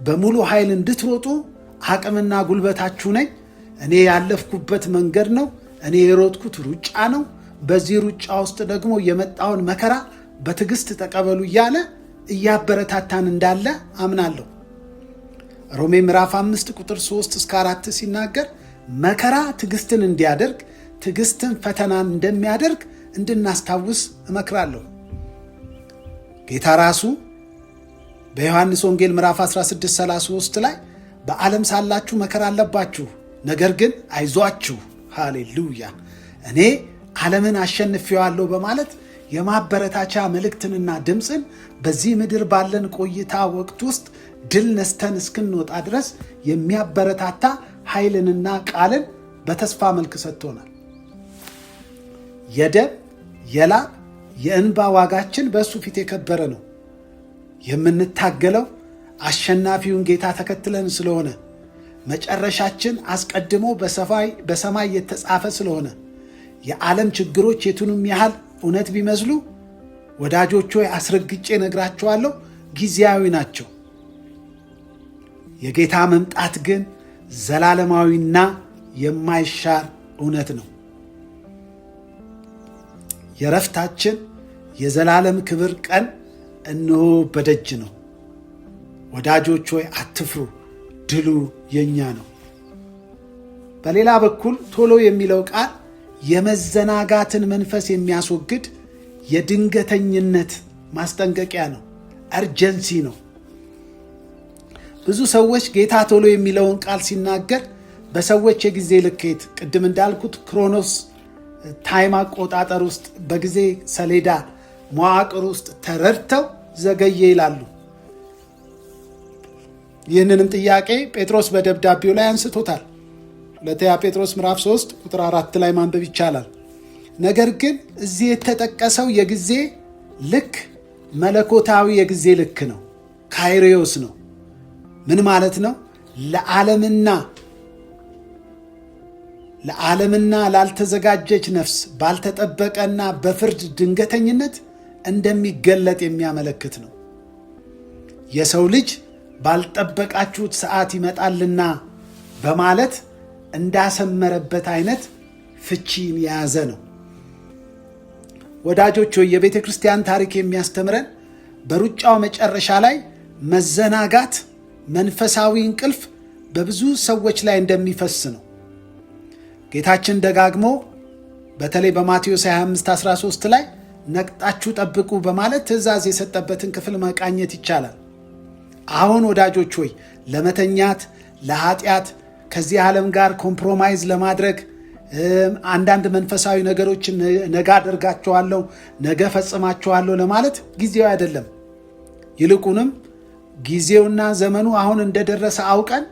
በሙሉ ኃይል እንድትሮጡ አቅምና ጉልበታችሁ ነኝ፣ እኔ ያለፍኩበት መንገድ ነው፣ እኔ የሮጥኩት ሩጫ ነው፣ በዚህ ሩጫ ውስጥ ደግሞ የመጣውን መከራ በትዕግስት ተቀበሉ እያለ እያበረታታን እንዳለ አምናለሁ። ሮሜ ምዕራፍ 5 ቁጥር 3-4 ሲናገር መከራ ትዕግስትን እንዲያደርግ፣ ትዕግስትን ፈተናን እንደሚያደርግ እንድናስታውስ እመክራለሁ። ጌታ ራሱ በዮሐንስ ወንጌል ምዕራፍ 16:33 ላይ በዓለም ሳላችሁ መከራ አለባችሁ፣ ነገር ግን አይዟችሁ፣ ሃሌሉያ፣ እኔ ዓለምን አሸንፌዋለሁ በማለት የማበረታቻ መልእክትንና ድምፅን በዚህ ምድር ባለን ቆይታ ወቅት ውስጥ ድል ነስተን እስክንወጣ ድረስ የሚያበረታታ ኃይልንና ቃልን በተስፋ መልክ ሰጥቶናል። የደም የላብ የእንባ ዋጋችን በእሱ ፊት የከበረ ነው። የምንታገለው አሸናፊውን ጌታ ተከትለን ስለሆነ፣ መጨረሻችን አስቀድሞ በሰማይ የተጻፈ ስለሆነ፣ የዓለም ችግሮች የቱንም ያህል እውነት ቢመስሉ ወዳጆች ሆይ አስረግጬ ነግራቸዋለሁ፣ ጊዜያዊ ናቸው። የጌታ መምጣት ግን ዘላለማዊና የማይሻር እውነት ነው። የረፍታችን የዘላለም ክብር ቀን እነሆ በደጅ ነው። ወዳጆች ሆይ አትፍሩ፣ ድሉ የኛ ነው። በሌላ በኩል ቶሎ የሚለው ቃል የመዘናጋትን መንፈስ የሚያስወግድ የድንገተኝነት ማስጠንቀቂያ ነው። እርጀንሲ ነው። ብዙ ሰዎች ጌታ ቶሎ የሚለውን ቃል ሲናገር በሰዎች የጊዜ ልኬት፣ ቅድም እንዳልኩት ክሮኖስ ታይም አቆጣጠር ውስጥ በጊዜ ሰሌዳ መዋቅር ውስጥ ተረድተው ዘገየ ይላሉ። ይህንንም ጥያቄ ጴጥሮስ በደብዳቤው ላይ አንስቶታል። ሁለተኛ ጴጥሮስ ምዕራፍ 3 ቁጥር 4 ላይ ማንበብ ይቻላል። ነገር ግን እዚህ የተጠቀሰው የጊዜ ልክ መለኮታዊ የጊዜ ልክ ነው። ካይሪዮስ ነው። ምን ማለት ነው? ለዓለምና ላልተዘጋጀች ነፍስ ባልተጠበቀና በፍርድ ድንገተኝነት እንደሚገለጥ የሚያመለክት ነው። የሰው ልጅ ባልጠበቃችሁት ሰዓት ይመጣልና በማለት እንዳሰመረበት አይነት ፍቺን የያዘ ነው። ወዳጆች ሆይ የቤተ ክርስቲያን ታሪክ የሚያስተምረን በሩጫው መጨረሻ ላይ መዘናጋት፣ መንፈሳዊ እንቅልፍ በብዙ ሰዎች ላይ እንደሚፈስ ነው። ጌታችን ደጋግሞ በተለይ በማቴዎስ 25:13 ላይ ነቅጣችሁ ጠብቁ በማለት ትእዛዝ የሰጠበትን ክፍል መቃኘት ይቻላል። አሁን ወዳጆች ሆይ ለመተኛት፣ ለኃጢአት፣ ከዚህ ዓለም ጋር ኮምፕሮማይዝ ለማድረግ አንዳንድ መንፈሳዊ ነገሮችን ነገ አደርጋቸዋለሁ፣ ነገ ፈጽማቸዋለሁ ለማለት ጊዜው አይደለም። ይልቁንም ጊዜውና ዘመኑ አሁን እንደደረሰ አውቀን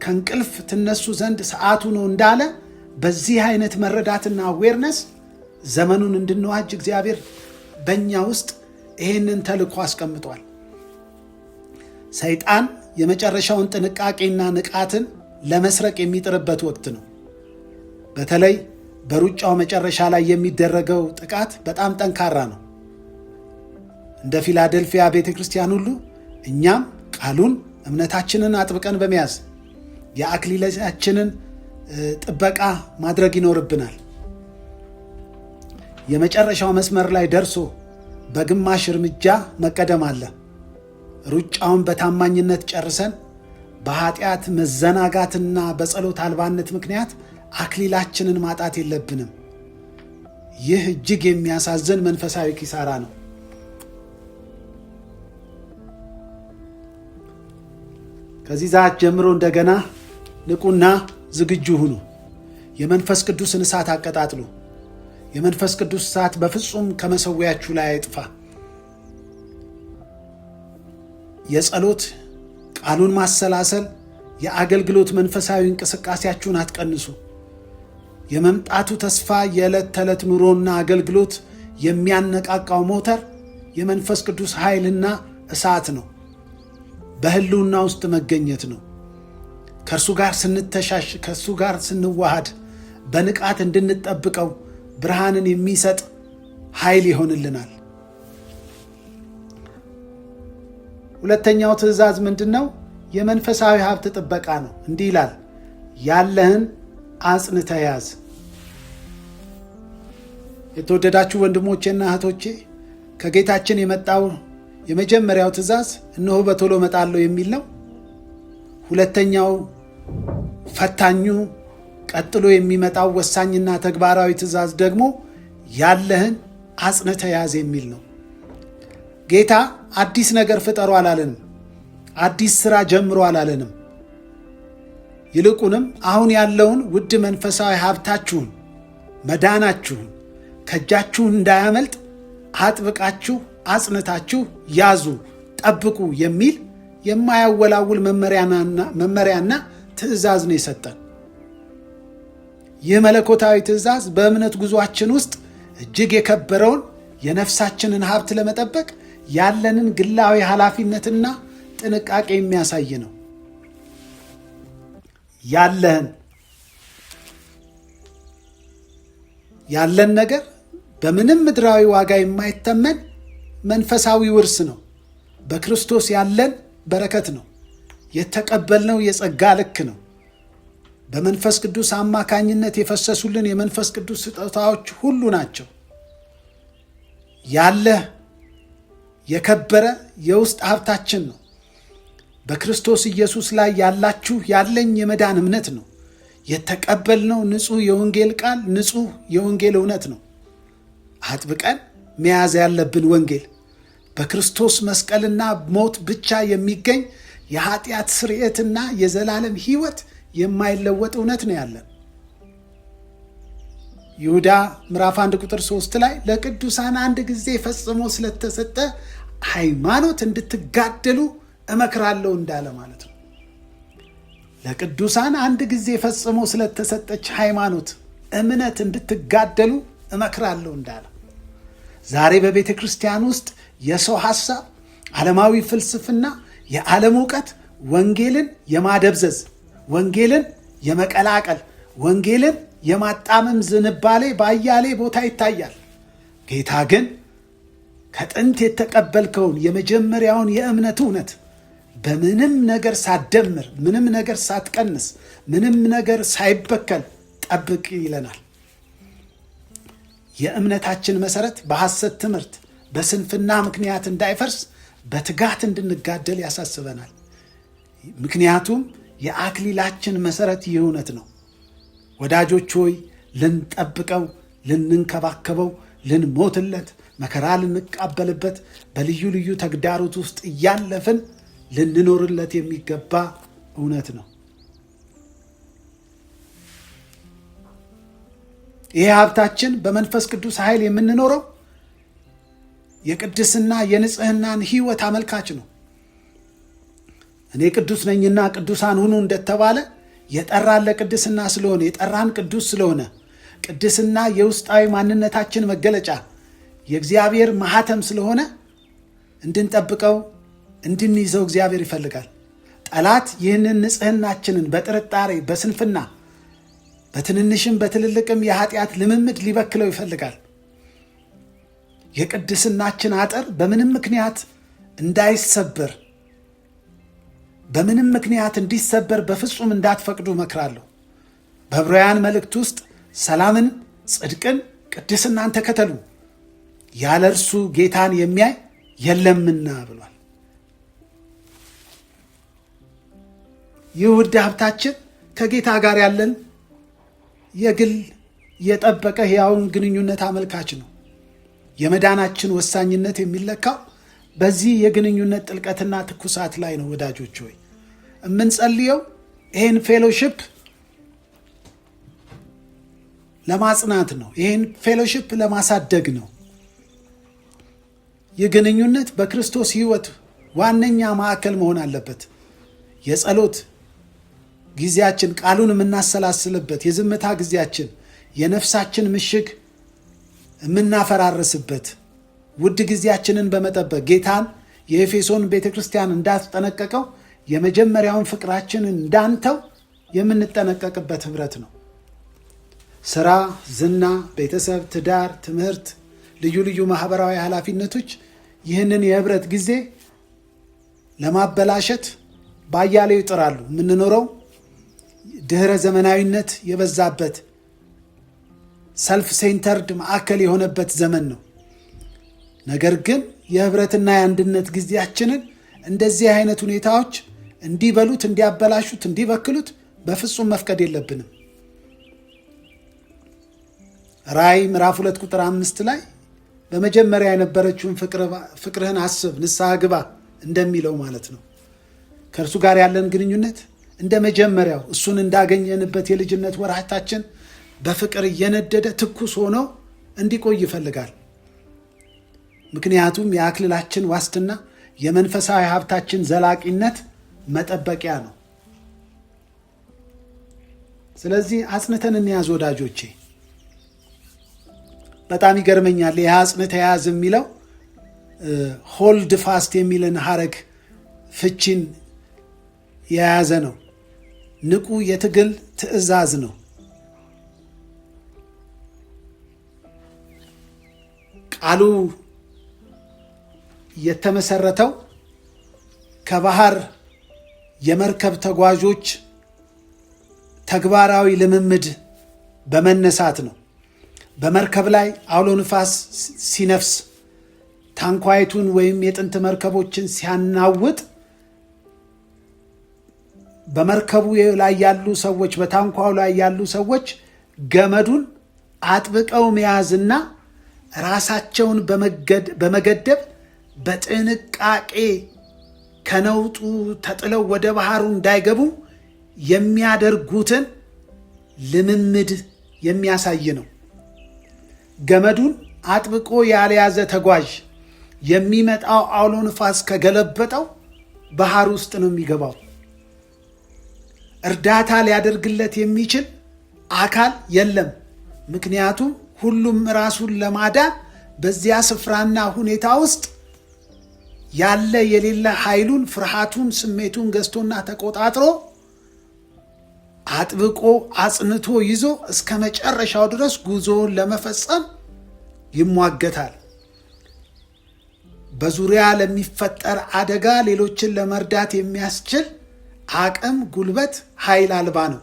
ከእንቅልፍ ትነሱ ዘንድ ሰዓቱ ነው እንዳለ በዚህ አይነት መረዳትና አዌርነስ ዘመኑን እንድንዋጅ እግዚአብሔር በእኛ ውስጥ ይህንን ተልእኮ አስቀምጧል። ሰይጣን የመጨረሻውን ጥንቃቄና ንቃትን ለመስረቅ የሚጥርበት ወቅት ነው። በተለይ በሩጫው መጨረሻ ላይ የሚደረገው ጥቃት በጣም ጠንካራ ነው። እንደ ፊላደልፊያ ቤተ ክርስቲያን ሁሉ እኛም ቃሉን፣ እምነታችንን አጥብቀን በመያዝ የአክሊላችንን ጥበቃ ማድረግ ይኖርብናል። የመጨረሻው መስመር ላይ ደርሶ በግማሽ እርምጃ መቀደም አለ። ሩጫውን በታማኝነት ጨርሰን በኃጢአት መዘናጋትና በጸሎት አልባነት ምክንያት አክሊላችንን ማጣት የለብንም። ይህ እጅግ የሚያሳዝን መንፈሳዊ ኪሳራ ነው። ከዚህ ሰዓት ጀምሮ እንደገና ንቁና ዝግጁ ሁኑ። የመንፈስ ቅዱስን እሳት አቀጣጥሉ። የመንፈስ ቅዱስ እሳት በፍጹም ከመሰዊያችሁ ላይ አይጥፋ። የጸሎት ቃሉን ማሰላሰል፣ የአገልግሎት መንፈሳዊ እንቅስቃሴያችሁን አትቀንሱ። የመምጣቱ ተስፋ የዕለት ተዕለት ኑሮና አገልግሎት የሚያነቃቃው ሞተር የመንፈስ ቅዱስ ኃይልና እሳት ነው። በህልውና ውስጥ መገኘት ነው። ከእርሱ ጋር ስንተሻሽ፣ ከእሱ ጋር ስንዋሃድ በንቃት እንድንጠብቀው ብርሃንን የሚሰጥ ኃይል ይሆንልናል። ሁለተኛው ትእዛዝ ምንድን ነው? የመንፈሳዊ ሀብት ጥበቃ ነው። እንዲህ ይላል፣ ያለህን አጽንተህ ያዝ። የተወደዳችሁ ወንድሞቼና እህቶቼ ከጌታችን የመጣው የመጀመሪያው ትእዛዝ እነሆ በቶሎ እመጣለሁ የሚል ነው። ሁለተኛው ፈታኙ ቀጥሎ የሚመጣው ወሳኝና ተግባራዊ ትእዛዝ ደግሞ ያለህን አጽንተህ ያዝ የሚል ነው። ጌታ አዲስ ነገር ፍጠሩ አላለንም። አዲስ ሥራ ጀምሮ አላለንም። ይልቁንም አሁን ያለውን ውድ መንፈሳዊ ሀብታችሁን፣ መዳናችሁን ከእጃችሁ እንዳያመልጥ አጥብቃችሁ አጽንታችሁ ያዙ፣ ጠብቁ የሚል የማያወላውል መመሪያና ትእዛዝ ነው የሰጠን። ይህ መለኮታዊ ትእዛዝ በእምነት ጉዟችን ውስጥ እጅግ የከበረውን የነፍሳችንን ሀብት ለመጠበቅ ያለንን ግላዊ ኃላፊነትና ጥንቃቄ የሚያሳይ ነው። ያለን ነገር በምንም ምድራዊ ዋጋ የማይተመን መንፈሳዊ ውርስ ነው። በክርስቶስ ያለን በረከት ነው። የተቀበልነው የጸጋ ልክ ነው። በመንፈስ ቅዱስ አማካኝነት የፈሰሱልን የመንፈስ ቅዱስ ስጦታዎች ሁሉ ናቸው። ያለህ የከበረ የውስጥ ሀብታችን ነው። በክርስቶስ ኢየሱስ ላይ ያለኝ የመዳን እምነት ነው። የተቀበልነው ንጹሕ የወንጌል ቃል፣ ንጹሕ የወንጌል እውነት ነው። አጥብቀን መያዝ ያለብን ወንጌል በክርስቶስ መስቀልና ሞት ብቻ የሚገኝ የኃጢአት ስርየትና የዘላለም ሕይወት የማይለወጥ እውነት ነው ያለን። ይሁዳ ምዕራፍ 1 ቁጥር 3 ላይ ለቅዱሳን አንድ ጊዜ ፈጽሞ ስለተሰጠ ሃይማኖት እንድትጋደሉ እመክራለሁ እንዳለ ማለት ነው። ለቅዱሳን አንድ ጊዜ ፈጽሞ ስለተሰጠች ሃይማኖት እምነት እንድትጋደሉ እመክራለሁ እንዳለ ዛሬ በቤተ ክርስቲያን ውስጥ የሰው ሐሳብ፣ ዓለማዊ ፍልስፍና፣ የዓለም እውቀት ወንጌልን የማደብዘዝ፣ ወንጌልን የመቀላቀል፣ ወንጌልን የማጣመም ዝንባሌ በአያሌ ቦታ ይታያል። ጌታ ግን ከጥንት የተቀበልከውን የመጀመሪያውን የእምነት እውነት በምንም ነገር ሳትደምር፣ ምንም ነገር ሳትቀንስ፣ ምንም ነገር ሳይበከል ጠብቅ ይለናል። የእምነታችን መሰረት በሐሰት ትምህርት፣ በስንፍና ምክንያት እንዳይፈርስ በትጋት እንድንጋደል ያሳስበናል። ምክንያቱም የአክሊላችን መሰረት ይህ እውነት ነው። ወዳጆች ሆይ ልንጠብቀው፣ ልንንከባከበው፣ ልንሞትለት፣ መከራ ልንቃበልበት፣ በልዩ ልዩ ተግዳሮት ውስጥ እያለፍን ልንኖርለት የሚገባ እውነት ነው። ይህ ሀብታችን በመንፈስ ቅዱስ ኃይል የምንኖረው የቅድስና የንጽህናን ሕይወት አመልካች ነው። እኔ ቅዱስ ነኝና ቅዱሳን ሁኑ እንደተባለ የጠራን ለቅድስና ስለሆነ፣ የጠራን ቅዱስ ስለሆነ፣ ቅድስና የውስጣዊ ማንነታችን መገለጫ የእግዚአብሔር ማኅተም ስለሆነ እንድንጠብቀው፣ እንድንይዘው እግዚአብሔር ይፈልጋል። ጠላት ይህንን ንጽህናችንን በጥርጣሬ፣ በስንፍና፣ በትንንሽም በትልልቅም የኃጢአት ልምምድ ሊበክለው ይፈልጋል። የቅድስናችን አጥር በምንም ምክንያት እንዳይሰበር፣ በምንም ምክንያት እንዲሰበር በፍጹም እንዳትፈቅዱ እመክራለሁ። በዕብራውያን መልእክት ውስጥ ሰላምን፣ ጽድቅን፣ ቅድስናን ተከተሉ ያለ እርሱ ጌታን የሚያይ የለምና ብሏል። ይህ ውድ ሀብታችን ከጌታ ጋር ያለን የግል የጠበቀ ሕያውን ግንኙነት አመልካች ነው። የመዳናችን ወሳኝነት የሚለካው በዚህ የግንኙነት ጥልቀትና ትኩሳት ላይ ነው። ወዳጆች ሆይ የምንጸልየው ይህን ፌሎሺፕ ለማጽናት ነው። ይህን ፌሎሺፕ ለማሳደግ ነው። ይህ ግንኙነት በክርስቶስ ሕይወት ዋነኛ ማዕከል መሆን አለበት። የጸሎት ጊዜያችን፣ ቃሉን የምናሰላስልበት የዝምታ ጊዜያችን፣ የነፍሳችን ምሽግ የምናፈራርስበት ውድ ጊዜያችንን በመጠበቅ ጌታን የኤፌሶን ቤተ ክርስቲያን እንዳስጠነቀቀው የመጀመሪያውን ፍቅራችንን እንዳንተው የምንጠነቀቅበት ኅብረት ነው። ሥራ፣ ዝና፣ ቤተሰብ፣ ትዳር፣ ትምህርት፣ ልዩ ልዩ ማኅበራዊ ኃላፊነቶች ይህንን የኅብረት ጊዜ ለማበላሸት ባያሌው ይጥራሉ። የምንኖረው ድኅረ ዘመናዊነት የበዛበት ሰልፍ ሴንተርድ ማዕከል የሆነበት ዘመን ነው። ነገር ግን የኅብረትና የአንድነት ጊዜያችንን እንደዚህ አይነት ሁኔታዎች እንዲበሉት፣ እንዲያበላሹት፣ እንዲበክሉት በፍጹም መፍቀድ የለብንም። ራእይ ምዕራፍ 2 ቁጥር 5 ላይ በመጀመሪያ የነበረችውን ፍቅርህን አስብ፣ ንስሐ ግባ እንደሚለው ማለት ነው። ከእርሱ ጋር ያለን ግንኙነት እንደ መጀመሪያው እሱን እንዳገኘንበት የልጅነት ወራታችን በፍቅር እየነደደ ትኩስ ሆኖ እንዲቆይ ይፈልጋል። ምክንያቱም የአክሊላችን ዋስትና የመንፈሳዊ ሀብታችን ዘላቂነት መጠበቂያ ነው። ስለዚህ አጽንተን እንያዝ ወዳጆቼ። በጣም ይገርመኛል። ይህ አጽንተህ ያዝ የሚለው ሆልድ ፋስት የሚልን ሐረግ ፍቺን የያዘ ነው። ንቁ የትግል ትእዛዝ ነው። ቃሉ የተመሰረተው ከባህር የመርከብ ተጓዦች ተግባራዊ ልምምድ በመነሳት ነው። በመርከብ ላይ አውሎ ንፋስ ሲነፍስ ታንኳይቱን ወይም የጥንት መርከቦችን ሲያናውጥ በመርከቡ ላይ ያሉ ሰዎች፣ በታንኳው ላይ ያሉ ሰዎች ገመዱን አጥብቀው መያዝና ራሳቸውን በመገደብ በጥንቃቄ ከነውጡ ተጥለው ወደ ባህሩ እንዳይገቡ የሚያደርጉትን ልምምድ የሚያሳይ ነው። ገመዱን አጥብቆ ያልያዘ ተጓዥ የሚመጣው አውሎ ንፋስ ከገለበጠው ባህር ውስጥ ነው የሚገባው። እርዳታ ሊያደርግለት የሚችል አካል የለም። ምክንያቱም ሁሉም ራሱን ለማዳን በዚያ ስፍራና ሁኔታ ውስጥ ያለ የሌለ ኃይሉን፣ ፍርሃቱን፣ ስሜቱን ገዝቶና ተቆጣጥሮ አጥብቆ አጽንቶ ይዞ እስከ መጨረሻው ድረስ ጉዞውን ለመፈጸም ይሟገታል። በዙሪያ ለሚፈጠር አደጋ ሌሎችን ለመርዳት የሚያስችል አቅም፣ ጉልበት፣ ኃይል አልባ ነው።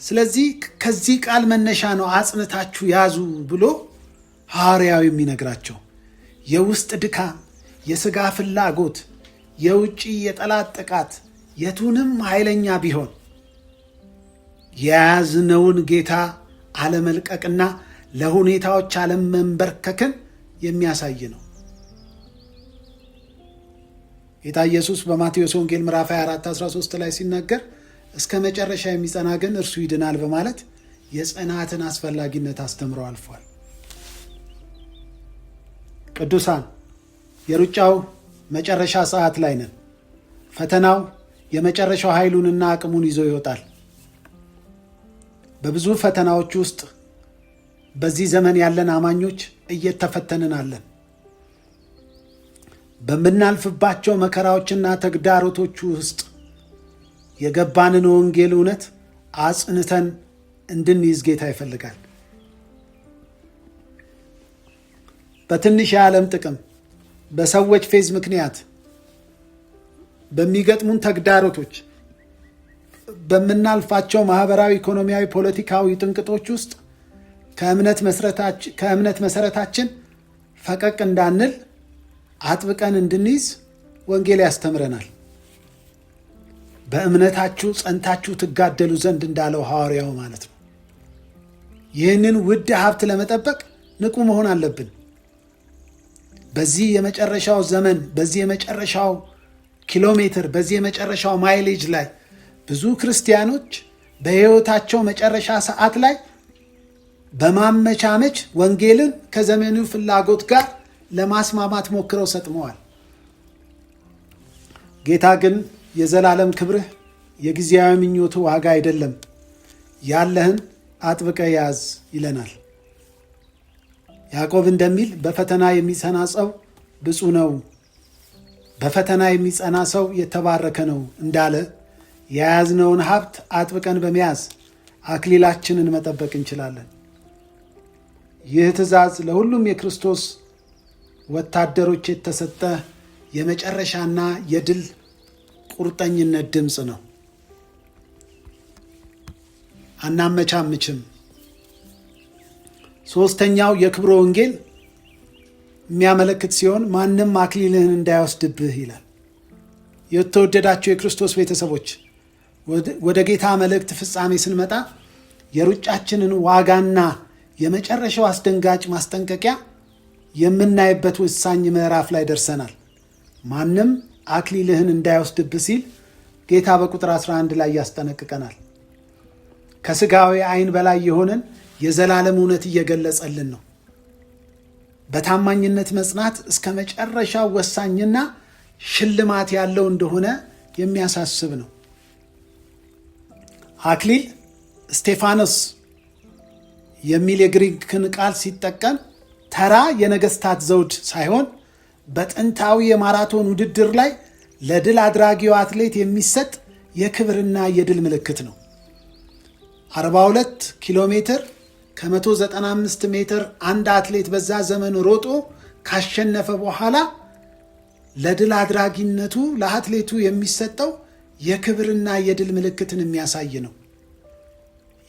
ስለዚህ ከዚህ ቃል መነሻ ነው አጽንታችሁ ያዙ ብሎ ሐዋርያው የሚነግራቸው። የውስጥ ድካም፣ የሥጋ ፍላጎት፣ የውጭ የጠላት ጥቃት የቱንም ኃይለኛ ቢሆን የያዝነውን ጌታ አለመልቀቅና ለሁኔታዎች አለመንበርከክን የሚያሳይ ነው። ጌታ ኢየሱስ በማቴዎስ ወንጌል ምዕራፍ 24:13 ላይ ሲናገር እስከ መጨረሻ የሚጸና ግን እርሱ ይድናል በማለት የጽናትን አስፈላጊነት አስተምሮ አልፏል። ቅዱሳን፣ የሩጫው መጨረሻ ሰዓት ላይ ነን። ፈተናው የመጨረሻው ኃይሉንና አቅሙን ይዞ ይወጣል። በብዙ ፈተናዎች ውስጥ በዚህ ዘመን ያለን አማኞች እየተፈተንን አለን። በምናልፍባቸው መከራዎችና ተግዳሮቶች ውስጥ የገባንን ወንጌል እውነት አጽንተን እንድንይዝ ጌታ ይፈልጋል። በትንሽ የዓለም ጥቅም፣ በሰዎች ፌዝ ምክንያት በሚገጥሙን ተግዳሮቶች፣ በምናልፋቸው ማህበራዊ፣ ኢኮኖሚያዊ፣ ፖለቲካዊ ጥንቅጦች ውስጥ ከእምነት መሰረታችን ፈቀቅ እንዳንል አጥብቀን እንድንይዝ ወንጌል ያስተምረናል። በእምነታችሁ ጸንታችሁ ትጋደሉ ዘንድ እንዳለው ሐዋርያው ማለት ነው። ይህንን ውድ ሀብት ለመጠበቅ ንቁ መሆን አለብን። በዚህ የመጨረሻው ዘመን፣ በዚህ የመጨረሻው ኪሎ ሜትር፣ በዚህ የመጨረሻው ማይሌጅ ላይ ብዙ ክርስቲያኖች በሕይወታቸው መጨረሻ ሰዓት ላይ በማመቻመች ወንጌልን ከዘመኑ ፍላጎት ጋር ለማስማማት ሞክረው ሰጥመዋል። ጌታ ግን የዘላለም ክብርህ የጊዜያዊ ምኞቱ ዋጋ አይደለም፣ ያለህን አጥብቀ ያዝ ይለናል። ያዕቆብ እንደሚል በፈተና የሚጸና ሰው ብፁዕ ነው፣ በፈተና የሚጸና ሰው የተባረከ ነው እንዳለ የያዝነውን ሀብት አጥብቀን በመያዝ አክሊላችንን መጠበቅ እንችላለን። ይህ ትእዛዝ ለሁሉም የክርስቶስ ወታደሮች የተሰጠ የመጨረሻና የድል ቁርጠኝነት ድምፅ ነው። አናመቻምችም። ሦስተኛው የክብረ ወንጌል የሚያመለክት ሲሆን ማንም አክሊልህን እንዳይወስድብህ ይላል። የተወደዳቸው የክርስቶስ ቤተሰቦች፣ ወደ ጌታ መልእክት ፍጻሜ ስንመጣ የሩጫችንን ዋጋና የመጨረሻው አስደንጋጭ ማስጠንቀቂያ የምናይበት ወሳኝ ምዕራፍ ላይ ደርሰናል። ማንም አክሊልህን እንዳይወስድብህ ሲል ጌታ በቁጥር 11 ላይ ያስጠነቅቀናል። ከሥጋዊ ዓይን በላይ የሆነን የዘላለም እውነት እየገለጸልን ነው። በታማኝነት መጽናት እስከ መጨረሻው ወሳኝና ሽልማት ያለው እንደሆነ የሚያሳስብ ነው። አክሊል እስቴፋኖስ የሚል የግሪክን ቃል ሲጠቀም ተራ የነገስታት ዘውድ ሳይሆን በጥንታዊ የማራቶን ውድድር ላይ ለድል አድራጊው አትሌት የሚሰጥ የክብርና የድል ምልክት ነው። 42 ኪሎ ሜትር ከ195 ሜትር አንድ አትሌት በዛ ዘመን ሮጦ ካሸነፈ በኋላ ለድል አድራጊነቱ ለአትሌቱ የሚሰጠው የክብርና የድል ምልክትን የሚያሳይ ነው።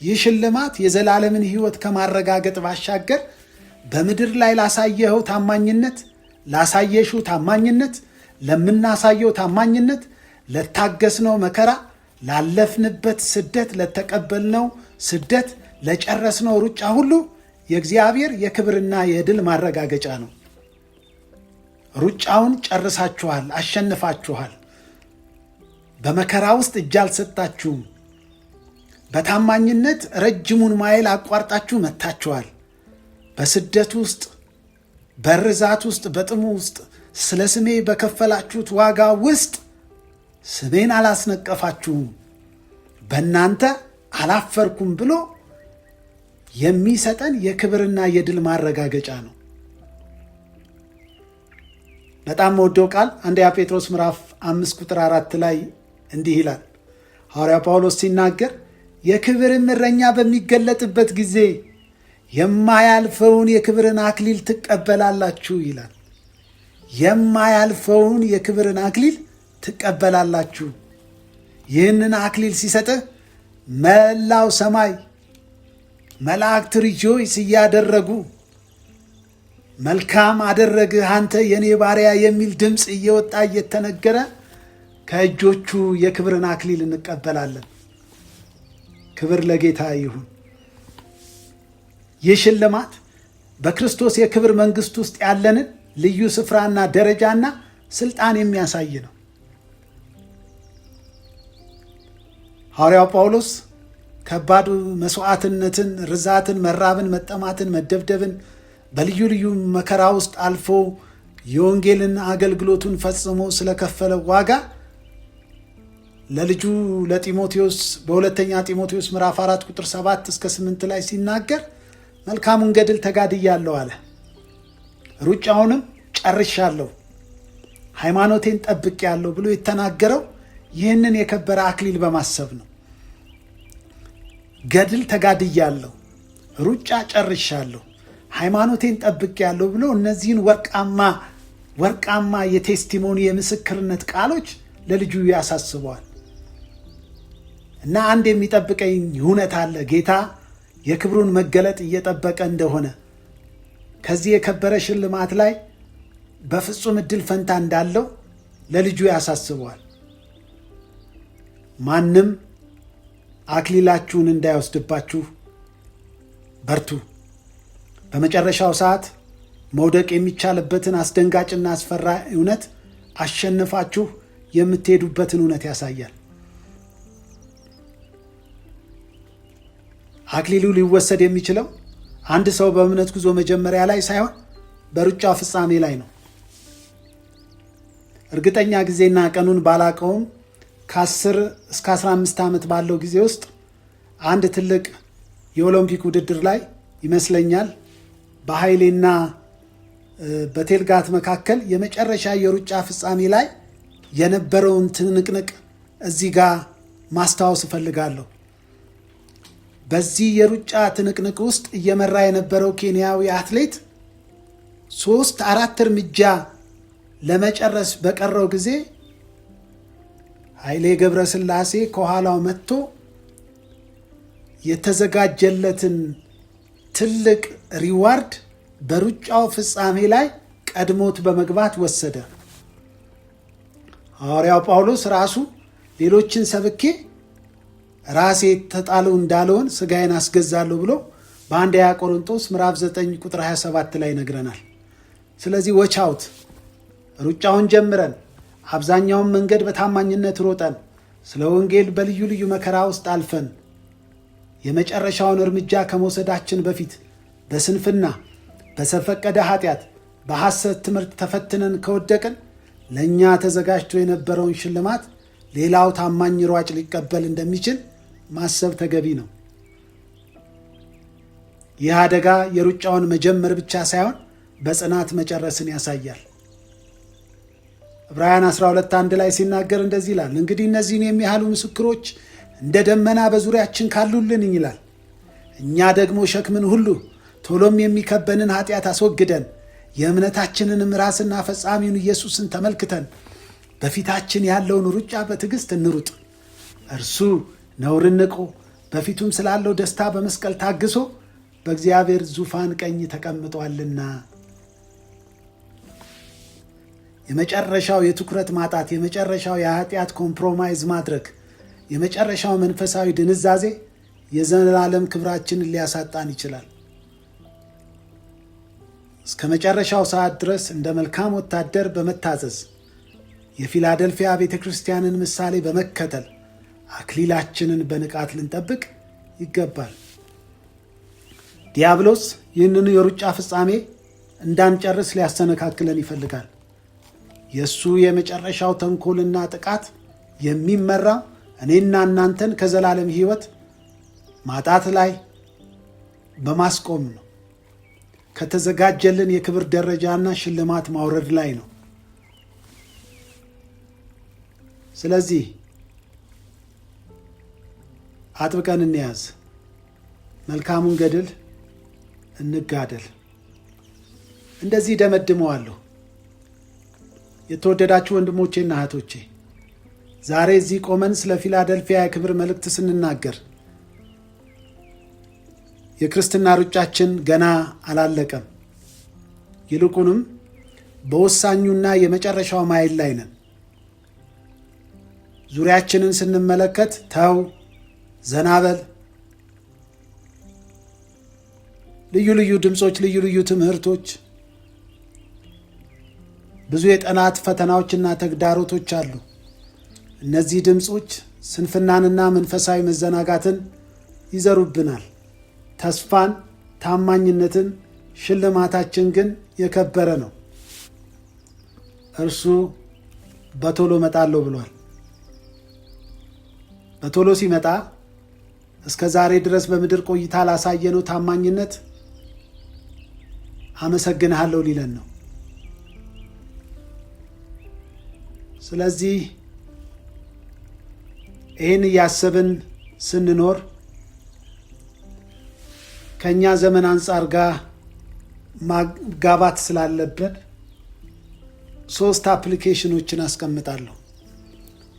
ይህ ሽልማት የዘላለምን ሕይወት ከማረጋገጥ ባሻገር በምድር ላይ ላሳየኸው ታማኝነት፣ ላሳየሽው ታማኝነት፣ ለምናሳየው ታማኝነት፣ ለታገስነው መከራ፣ ላለፍንበት ስደት፣ ለተቀበልነው ስደት፣ ለጨረስነው ሩጫ ሁሉ የእግዚአብሔር የክብርና የድል ማረጋገጫ ነው። ሩጫውን ጨርሳችኋል፣ አሸንፋችኋል። በመከራ ውስጥ እጅ አልሰጣችሁም። በታማኝነት ረጅሙን ማይል አቋርጣችሁ መጥታችኋል። በስደት ውስጥ፣ በርዛት ውስጥ፣ በጥሙ ውስጥ ስለ ስሜ በከፈላችሁት ዋጋ ውስጥ ስሜን አላስነቀፋችሁም፣ በእናንተ አላፈርኩም ብሎ የሚሰጠን የክብርና የድል ማረጋገጫ ነው። በጣም መወደው ቃል አንደኛ ጴጥሮስ ምዕራፍ 5 ቁጥር 4 ላይ እንዲህ ይላል። ሐዋርያ ጳውሎስ ሲናገር የክብርን እረኛ በሚገለጥበት ጊዜ የማያልፈውን የክብርን አክሊል ትቀበላላችሁ ይላል። የማያልፈውን የክብርን አክሊል ትቀበላላችሁ። ይህንን አክሊል ሲሰጥህ መላው ሰማይ መላእክት ሪጆይስ እያደረጉ መልካም አደረግህ አንተ የኔ ባሪያ የሚል ድምፅ እየወጣ እየተነገረ ከእጆቹ የክብርን አክሊል እንቀበላለን። ክብር ለጌታ ይሁን። ይህ ሽልማት በክርስቶስ የክብር መንግሥት ውስጥ ያለንን ልዩ ስፍራና ደረጃና ስልጣን የሚያሳይ ነው። ሐዋርያው ጳውሎስ ከባድ መስዋዕትነትን፣ ርዛትን፣ መራብን፣ መጠማትን፣ መደብደብን በልዩ ልዩ መከራ ውስጥ አልፎ የወንጌልን አገልግሎቱን ፈጽሞ ስለከፈለ ዋጋ ለልጁ ለጢሞቴዎስ በሁለተኛ ጢሞቴዎስ ምዕራፍ 4 ቁጥር 7 እስከ 8 ላይ ሲናገር መልካሙን ገድል ተጋድያለሁ አለ፣ ሩጫውንም ጨርሻለሁ፣ ሃይማኖቴን ጠብቄያለሁ ብሎ የተናገረው ይህንን የከበረ አክሊል በማሰብ ነው። ገድል ተጋድያለሁ፣ ሩጫ ጨርሻለሁ፣ ሃይማኖቴን ጠብቄያለሁ ብሎ እነዚህን ወርቃማ የቴስቲሞኒ የምስክርነት ቃሎች ለልጁ ያሳስበዋል። እና አንድ የሚጠብቀኝ እውነት አለ። ጌታ የክብሩን መገለጥ እየጠበቀ እንደሆነ ከዚህ የከበረ ሽልማት ላይ በፍጹም እድል ፈንታ እንዳለው ለልጁ ያሳስበዋል። ማንም አክሊላችሁን እንዳይወስድባችሁ በርቱ። በመጨረሻው ሰዓት መውደቅ የሚቻልበትን አስደንጋጭና አስፈራ እውነት አሸንፋችሁ የምትሄዱበትን እውነት ያሳያል። አክሊሉ ሊወሰድ የሚችለው አንድ ሰው በእምነት ጉዞ መጀመሪያ ላይ ሳይሆን በሩጫው ፍጻሜ ላይ ነው። እርግጠኛ ጊዜና ቀኑን ባላቀውም ከ10 እስከ 15 ዓመት ባለው ጊዜ ውስጥ አንድ ትልቅ የኦሎምፒክ ውድድር ላይ ይመስለኛል በኃይሌና በቴልጋት መካከል የመጨረሻ የሩጫ ፍጻሜ ላይ የነበረውን ትንቅንቅ እዚህ ጋር ማስታወስ እፈልጋለሁ። በዚህ የሩጫ ትንቅንቅ ውስጥ እየመራ የነበረው ኬንያዊ አትሌት 3-4 እርምጃ ለመጨረስ በቀረው ጊዜ ኃይሌ ገብረስላሴ ከኋላው መጥቶ የተዘጋጀለትን ትልቅ ሪዋርድ በሩጫው ፍጻሜ ላይ ቀድሞት በመግባት ወሰደ። ሐዋርያው ጳውሎስ ራሱ ሌሎችን ሰብኬ ራሴ ተጣለው እንዳልሆን ሥጋዬን አስገዛለሁ ብሎ በአንደኛ ቆሮንቶስ ምዕራፍ 9 ቁጥር 27 ላይ ነግረናል። ስለዚህ ወቻውት ሩጫውን ጀምረን አብዛኛውን መንገድ በታማኝነት ሮጠን ስለ ወንጌል በልዩ ልዩ መከራ ውስጥ አልፈን የመጨረሻውን እርምጃ ከመውሰዳችን በፊት በስንፍና፣ በዘፈቀደ ኃጢአት፣ በሐሰት ትምህርት ተፈትነን ከወደቅን ለእኛ ተዘጋጅቶ የነበረውን ሽልማት ሌላው ታማኝ ሯጭ ሊቀበል እንደሚችል ማሰብ ተገቢ ነው። ይህ አደጋ የሩጫውን መጀመር ብቻ ሳይሆን በጽናት መጨረስን ያሳያል። ዕብራውያን 12:1 ላይ ሲናገር እንደዚህ ይላል፣ እንግዲህ እነዚህን የሚያህሉ ምስክሮች እንደ ደመና በዙሪያችን ካሉልን ይላል፣ እኛ ደግሞ ሸክምን ሁሉ ቶሎም የሚከበንን ኃጢአት አስወግደን የእምነታችንንም ራስና ፈጻሚውን ኢየሱስን ተመልክተን በፊታችን ያለውን ሩጫ በትዕግሥት እንሩጥ። እርሱ ነውርን ንቆ በፊቱም ስላለው ደስታ በመስቀል ታግሶ በእግዚአብሔር ዙፋን ቀኝ ተቀምጧልና። የመጨረሻው የትኩረት ማጣት፣ የመጨረሻው የኃጢአት ኮምፕሮማይዝ ማድረግ፣ የመጨረሻው መንፈሳዊ ድንዛዜ የዘላለም ክብራችንን ሊያሳጣን ይችላል። እስከ መጨረሻው ሰዓት ድረስ እንደ መልካም ወታደር በመታዘዝ የፊላደልፊያ ቤተ ክርስቲያንን ምሳሌ በመከተል አክሊላችንን በንቃት ልንጠብቅ ይገባል። ዲያብሎስ ይህንኑ የሩጫ ፍጻሜ እንዳንጨርስ ሊያሰነካክለን ይፈልጋል። የእሱ የመጨረሻው ተንኮልና ጥቃት የሚመራው እኔና እናንተን ከዘላለም ሕይወት ማጣት ላይ በማስቆም ነው። ከተዘጋጀልን የክብር ደረጃና ሽልማት ማውረድ ላይ ነው። ስለዚህ አጥብቀን እንያዝ፣ መልካሙን ገድል እንጋደል። እንደዚህ ደመድመዋለሁ። የተወደዳችሁ ወንድሞቼና እህቶቼ፣ ዛሬ እዚህ ቆመን ስለ ፊላደልፊያ የክብር መልእክት ስንናገር የክርስትና ሩጫችን ገና አላለቀም። ይልቁንም በወሳኙና የመጨረሻው ማይል ላይ ነን። ዙሪያችንን ስንመለከት ተው፣ ዘናበል፣ ልዩ ልዩ ድምፆች፣ ልዩ ልዩ ትምህርቶች፣ ብዙ የጠላት ፈተናዎችና ተግዳሮቶች አሉ። እነዚህ ድምፆች ስንፍናንና መንፈሳዊ መዘናጋትን ይዘሩብናል። ተስፋን፣ ታማኝነትን፣ ሽልማታችን ግን የከበረ ነው። እርሱ በቶሎ እመጣለሁ ብሏል። በቶሎ ሲመጣ እስከ ዛሬ ድረስ በምድር ቆይታ ላሳየነው ታማኝነት አመሰግንሃለሁ ሊለን ነው። ስለዚህ ይህን እያሰብን ስንኖር ከእኛ ዘመን አንጻር ጋር ማጋባት ስላለብን 3 አፕሊኬሽኖችን አስቀምጣለሁ።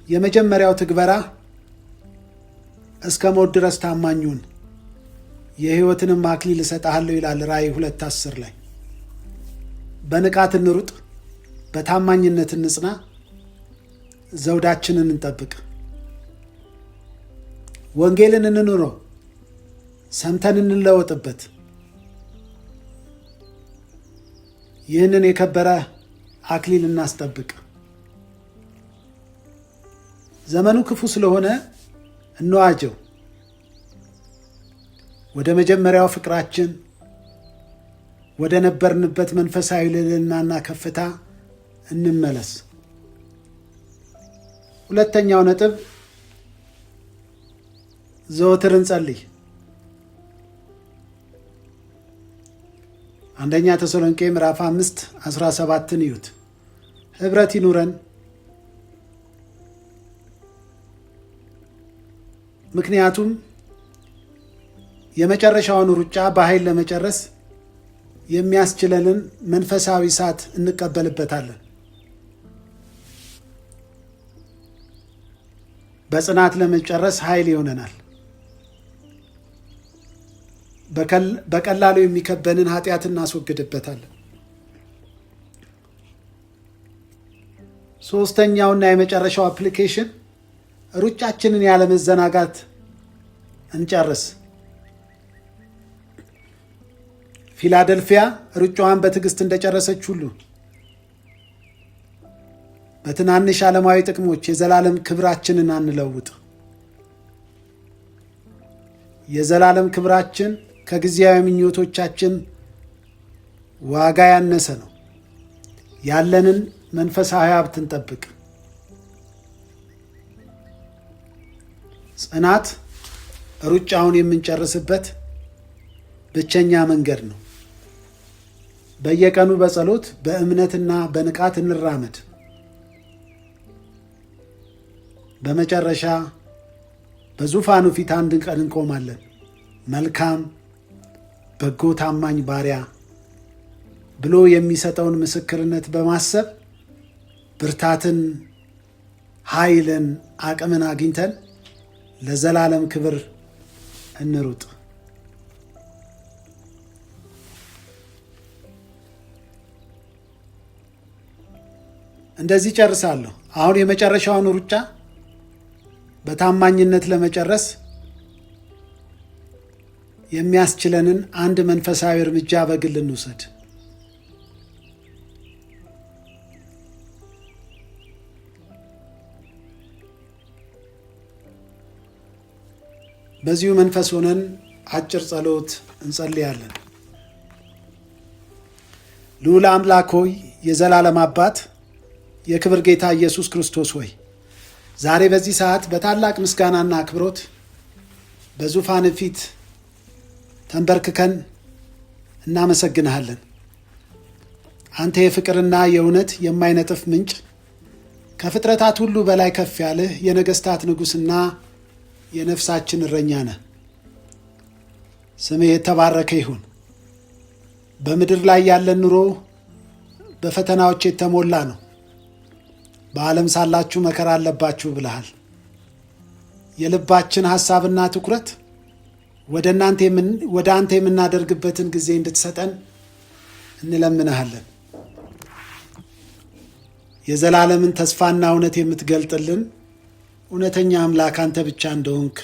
የመጀመሪያው ትግበራ እስከ ሞት ድረስ ታማኙን የሕይወትንም አክሊል እሰጥሃለሁ ይላል ራእይ 2:10 ላይ። በንቃት እንሩጥ፣ በታማኝነት እንጽና፣ ዘውዳችንን እንጠብቅ። ወንጌልን እንኑረው፣ ሰምተን እንለወጥበት። ይህንን የከበረ አክሊል እናስጠብቅ። ዘመኑ ክፉ ስለሆነ እንዋጀው። ወደ መጀመሪያው ፍቅራችን፣ ወደ ነበርንበት መንፈሳዊ ልዕልናና ከፍታ እንመለስ። ሁለተኛው ነጥብ ዘወትር እንጸልይ። አንደኛ ተሰሎንቄ ምዕራፍ 5:17 ይዩት። ኅብረት ይኑረን። ምክንያቱም የመጨረሻውን ሩጫ በኃይል ለመጨረስ የሚያስችለንን መንፈሳዊ እሳት እንቀበልበታለን። በጽናት ለመጨረስ ኃይል ይሆነናል። በቀላሉ የሚከበንን ኃጢአት እናስወግድበታለን። ሦስተኛውና የመጨረሻው አፕሊኬሽን ሩጫችንን ያለመዘናጋት እንጨርስ። ፊላደልፊያ ሩጫዋን በትዕግስት እንደጨረሰች ሁሉ በትናንሽ ዓለማዊ ጥቅሞች የዘላለም ክብራችንን አንለውጥ። የዘላለም ክብራችን ከጊዜያዊ ምኞቶቻችን ዋጋ ያነሰ ነው። ያለንን መንፈሳዊ ሀብት እንጠብቅ። ጽናት ሩጫውን የምንጨርስበት ብቸኛ መንገድ ነው። በየቀኑ በጸሎት በእምነትና በንቃት እንራመድ። በመጨረሻ በዙፋኑ ፊት አንድ ቀን እንቆማለን። መልካም፣ በጎ፣ ታማኝ ባሪያ ብሎ የሚሰጠውን ምስክርነት በማሰብ ብርታትን፣ ኃይልን፣ አቅምን አግኝተን ለዘላለም ክብር እንሩጥ። እንደዚህ ጨርሳለሁ። አሁን የመጨረሻውን ሩጫ በታማኝነት ለመጨረስ የሚያስችለንን አንድ መንፈሳዊ እርምጃ በግል እንውሰድ። በዚሁ መንፈስ ሆነን አጭር ጸሎት እንጸልያለን። ልዑል አምላክ ሆይ፣ የዘላለም አባት፣ የክብር ጌታ ኢየሱስ ክርስቶስ ሆይ፣ ዛሬ በዚህ ሰዓት በታላቅ ምስጋናና አክብሮት በዙፋን ፊት ተንበርክከን እናመሰግንሃለን። አንተ የፍቅርና የእውነት የማይነጥፍ ምንጭ፣ ከፍጥረታት ሁሉ በላይ ከፍ ያልህ የነገሥታት ንጉሥና የነፍሳችን እረኛ ነህ። ስምህ የተባረከ ይሁን። በምድር ላይ ያለን ኑሮ በፈተናዎች የተሞላ ነው። በዓለም ሳላችሁ መከራ አለባችሁ ብለሃል። የልባችን ሐሳብና ትኩረት ወደ አንተ የምናደርግበትን ጊዜ እንድትሰጠን እንለምንሃለን። የዘላለምን ተስፋና እውነት የምትገልጥልን እውነተኛ አምላክ አንተ ብቻ እንደሆንክ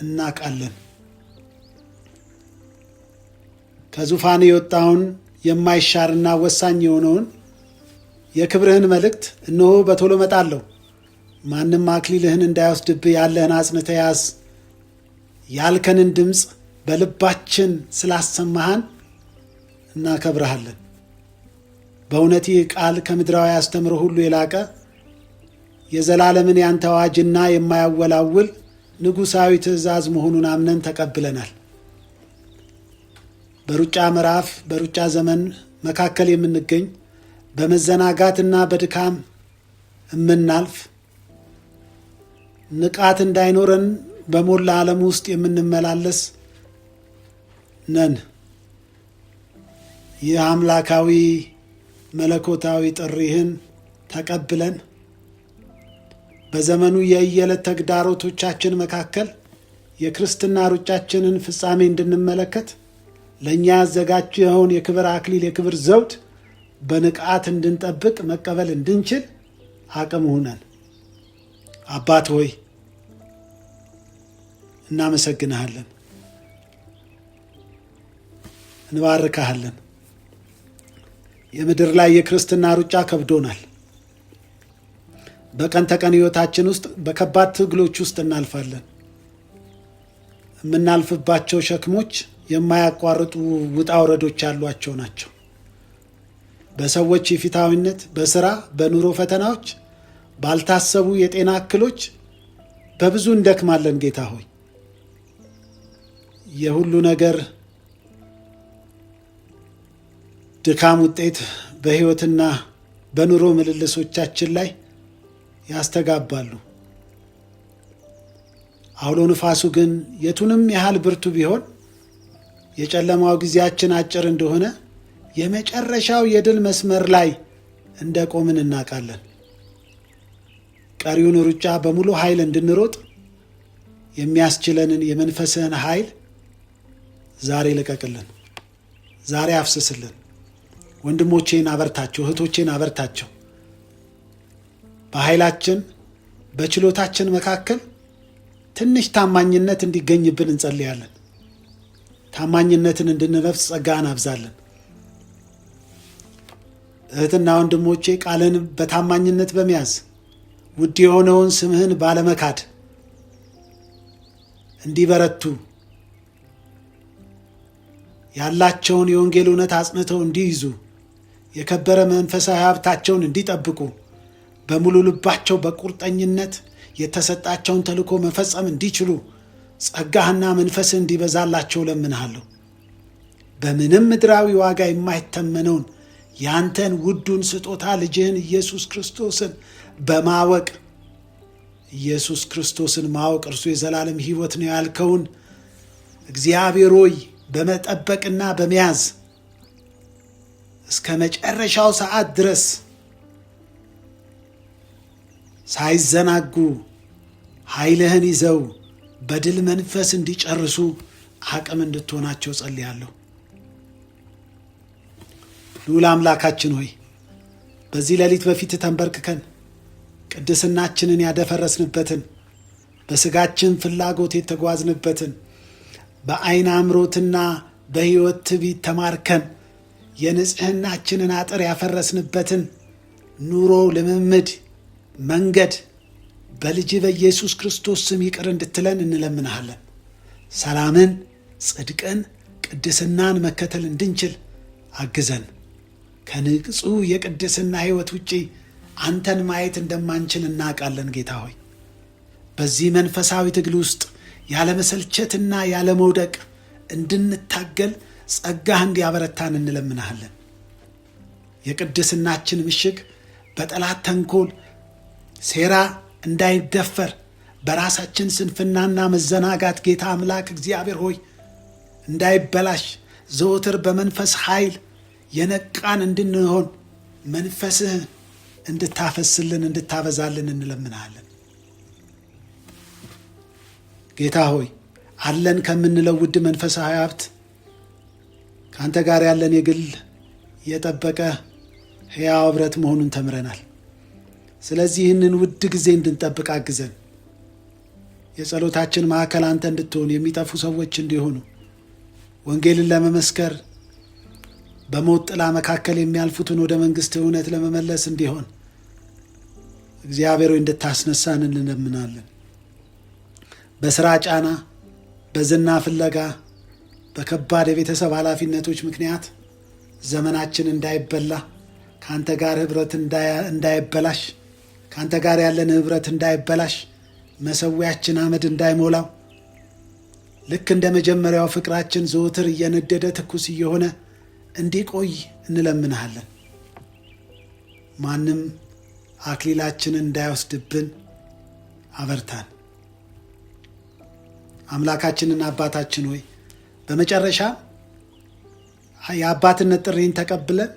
እናውቃለን። ከዙፋን የወጣውን የማይሻርና ወሳኝ የሆነውን የክብርህን መልእክት እነሆ በቶሎ እመጣለሁ፣ ማንም አክሊልህን እንዳይወስድብህ ያለህን አጽንተህ ያዝ ያልከንን ድምፅ በልባችን ስላሰማሃን እናከብረሃለን። በእውነት ይህ ቃል ከምድራዊ አስተምሮ ሁሉ የላቀ የዘላለምን ያንተ አዋጅና የማያወላውል ንጉሣዊ ትእዛዝ መሆኑን አምነን ተቀብለናል። በሩጫ ምዕራፍ በሩጫ ዘመን መካከል የምንገኝ በመዘናጋትና በድካም የምናልፍ ንቃት እንዳይኖረን በሞላ ዓለም ውስጥ የምንመላለስ ነን። ይህ አምላካዊ መለኮታዊ ጥሪህን ተቀብለን በዘመኑ የየዕለት ተግዳሮቶቻችን መካከል የክርስትና ሩጫችንን ፍጻሜ እንድንመለከት ለእኛ ያዘጋጀኸውን የክብር አክሊል የክብር ዘውድ በንቃት እንድንጠብቅ መቀበል እንድንችል አቅም ሁነን። አባት ሆይ እናመሰግንሃለን፣ እንባርካሃለን። የምድር ላይ የክርስትና ሩጫ ከብዶናል። በቀን ተቀን ሕይወታችን ውስጥ በከባድ ትግሎች ውስጥ እናልፋለን። የምናልፍባቸው ሸክሞች የማያቋርጡ ውጣ ውረዶች ያሏቸው ናቸው። በሰዎች የፊታዊነት፣ በሥራ፣ በኑሮ ፈተናዎች፣ ባልታሰቡ የጤና እክሎች በብዙ እንደክማለን። ጌታ ሆይ የሁሉ ነገር ድካም ውጤት በሕይወትና በኑሮ ምልልሶቻችን ላይ ያስተጋባሉ። አውሎ ንፋሱ ግን የቱንም ያህል ብርቱ ቢሆን የጨለማው ጊዜያችን አጭር እንደሆነ የመጨረሻው የድል መስመር ላይ እንደቆምን እናውቃለን። ቀሪውን ሩጫ በሙሉ ኃይል እንድንሮጥ የሚያስችለንን የመንፈስህን ኃይል ዛሬ ልቀቅልን፣ ዛሬ አፍስስልን። ወንድሞቼን አበርታቸው፣ እህቶቼን አበርታቸው። በኃይላችን በችሎታችን መካከል ትንሽ ታማኝነት እንዲገኝብን እንጸልያለን። ታማኝነትን እንድንለብስ ጸጋን አብዛለን። እህትና ወንድሞቼ ቃልን በታማኝነት በመያዝ ውድ የሆነውን ስምህን ባለመካድ እንዲበረቱ ያላቸውን የወንጌል እውነት አጽንተው እንዲይዙ የከበረ መንፈሳዊ ሀብታቸውን እንዲጠብቁ በሙሉ ልባቸው በቁርጠኝነት የተሰጣቸውን ተልእኮ መፈጸም እንዲችሉ ጸጋህና መንፈስህ እንዲበዛላቸው ለምንሃለሁ። በምንም ምድራዊ ዋጋ የማይተመነውን ያንተን ውዱን ስጦታ ልጅህን ኢየሱስ ክርስቶስን በማወቅ ኢየሱስ ክርስቶስን ማወቅ እርሱ የዘላለም ሕይወት ነው ያልከውን እግዚአብሔር ሆይ በመጠበቅና በመያዝ እስከ መጨረሻው ሰዓት ድረስ ሳይዘናጉ ኃይልህን ይዘው በድል መንፈስ እንዲጨርሱ አቅም እንድትሆናቸው ጸልያለሁ። ልዑል አምላካችን ሆይ በዚህ ሌሊት በፊት ተንበርክከን ቅድስናችንን ያደፈረስንበትን በሥጋችን ፍላጎት የተጓዝንበትን በዓይን አምሮትና በሕይወት ትዕቢት ተማርከን የንጽሕናችንን አጥር ያፈረስንበትን ኑሮ ልምምድ መንገድ በልጅ በኢየሱስ ክርስቶስ ስም ይቅር እንድትለን እንለምንሃለን። ሰላምን፣ ጽድቅን፣ ቅድስናን መከተል እንድንችል አግዘን። ከንጹሕ የቅድስና ሕይወት ውጪ አንተን ማየት እንደማንችል እናውቃለን። ጌታ ሆይ በዚህ መንፈሳዊ ትግል ውስጥ ያለመሰልቸትና ያለመውደቅ እንድንታገል ጸጋህ እንዲያበረታን እንለምንሃለን። የቅድስናችን ምሽግ በጠላት ተንኮል ሴራ እንዳይደፈር በራሳችን ስንፍናና መዘናጋት ጌታ አምላክ እግዚአብሔር ሆይ እንዳይበላሽ ዘወትር በመንፈስ ኃይል የነቃን እንድንሆን መንፈስህን እንድታፈስልን እንድታበዛልን እንለምንሃለን። ጌታ ሆይ አለን ከምንለው ውድ መንፈሳዊ ሀብት ከአንተ ጋር ያለን የግል የጠበቀ ሕያው ኅብረት መሆኑን ተምረናል። ስለዚህ ይህንን ውድ ጊዜ እንድንጠብቅ አግዘን። የጸሎታችን ማዕከል አንተ እንድትሆን፣ የሚጠፉ ሰዎች እንዲሆኑ፣ ወንጌልን ለመመስከር በሞት ጥላ መካከል የሚያልፉትን ወደ መንግሥት እውነት ለመመለስ እንዲሆን እግዚአብሔር ሆይ እንድታስነሳን እንለምናለን። በሥራ ጫና፣ በዝና ፍለጋ፣ በከባድ የቤተሰብ ኃላፊነቶች ምክንያት ዘመናችን እንዳይበላ፣ ከአንተ ጋር ኅብረት እንዳይበላሽ፣ ከአንተ ጋር ያለን ኅብረት እንዳይበላሽ፣ መሠዊያችን አመድ እንዳይሞላው፣ ልክ እንደ መጀመሪያው ፍቅራችን ዘወትር እየነደደ ትኩስ እየሆነ እንዲቆይ እንለምንሃለን። ማንም አክሊላችንን እንዳይወስድብን አበርታን። አምላካችንና አባታችን ሆይ በመጨረሻ የአባትነት ጥሪን ተቀብለን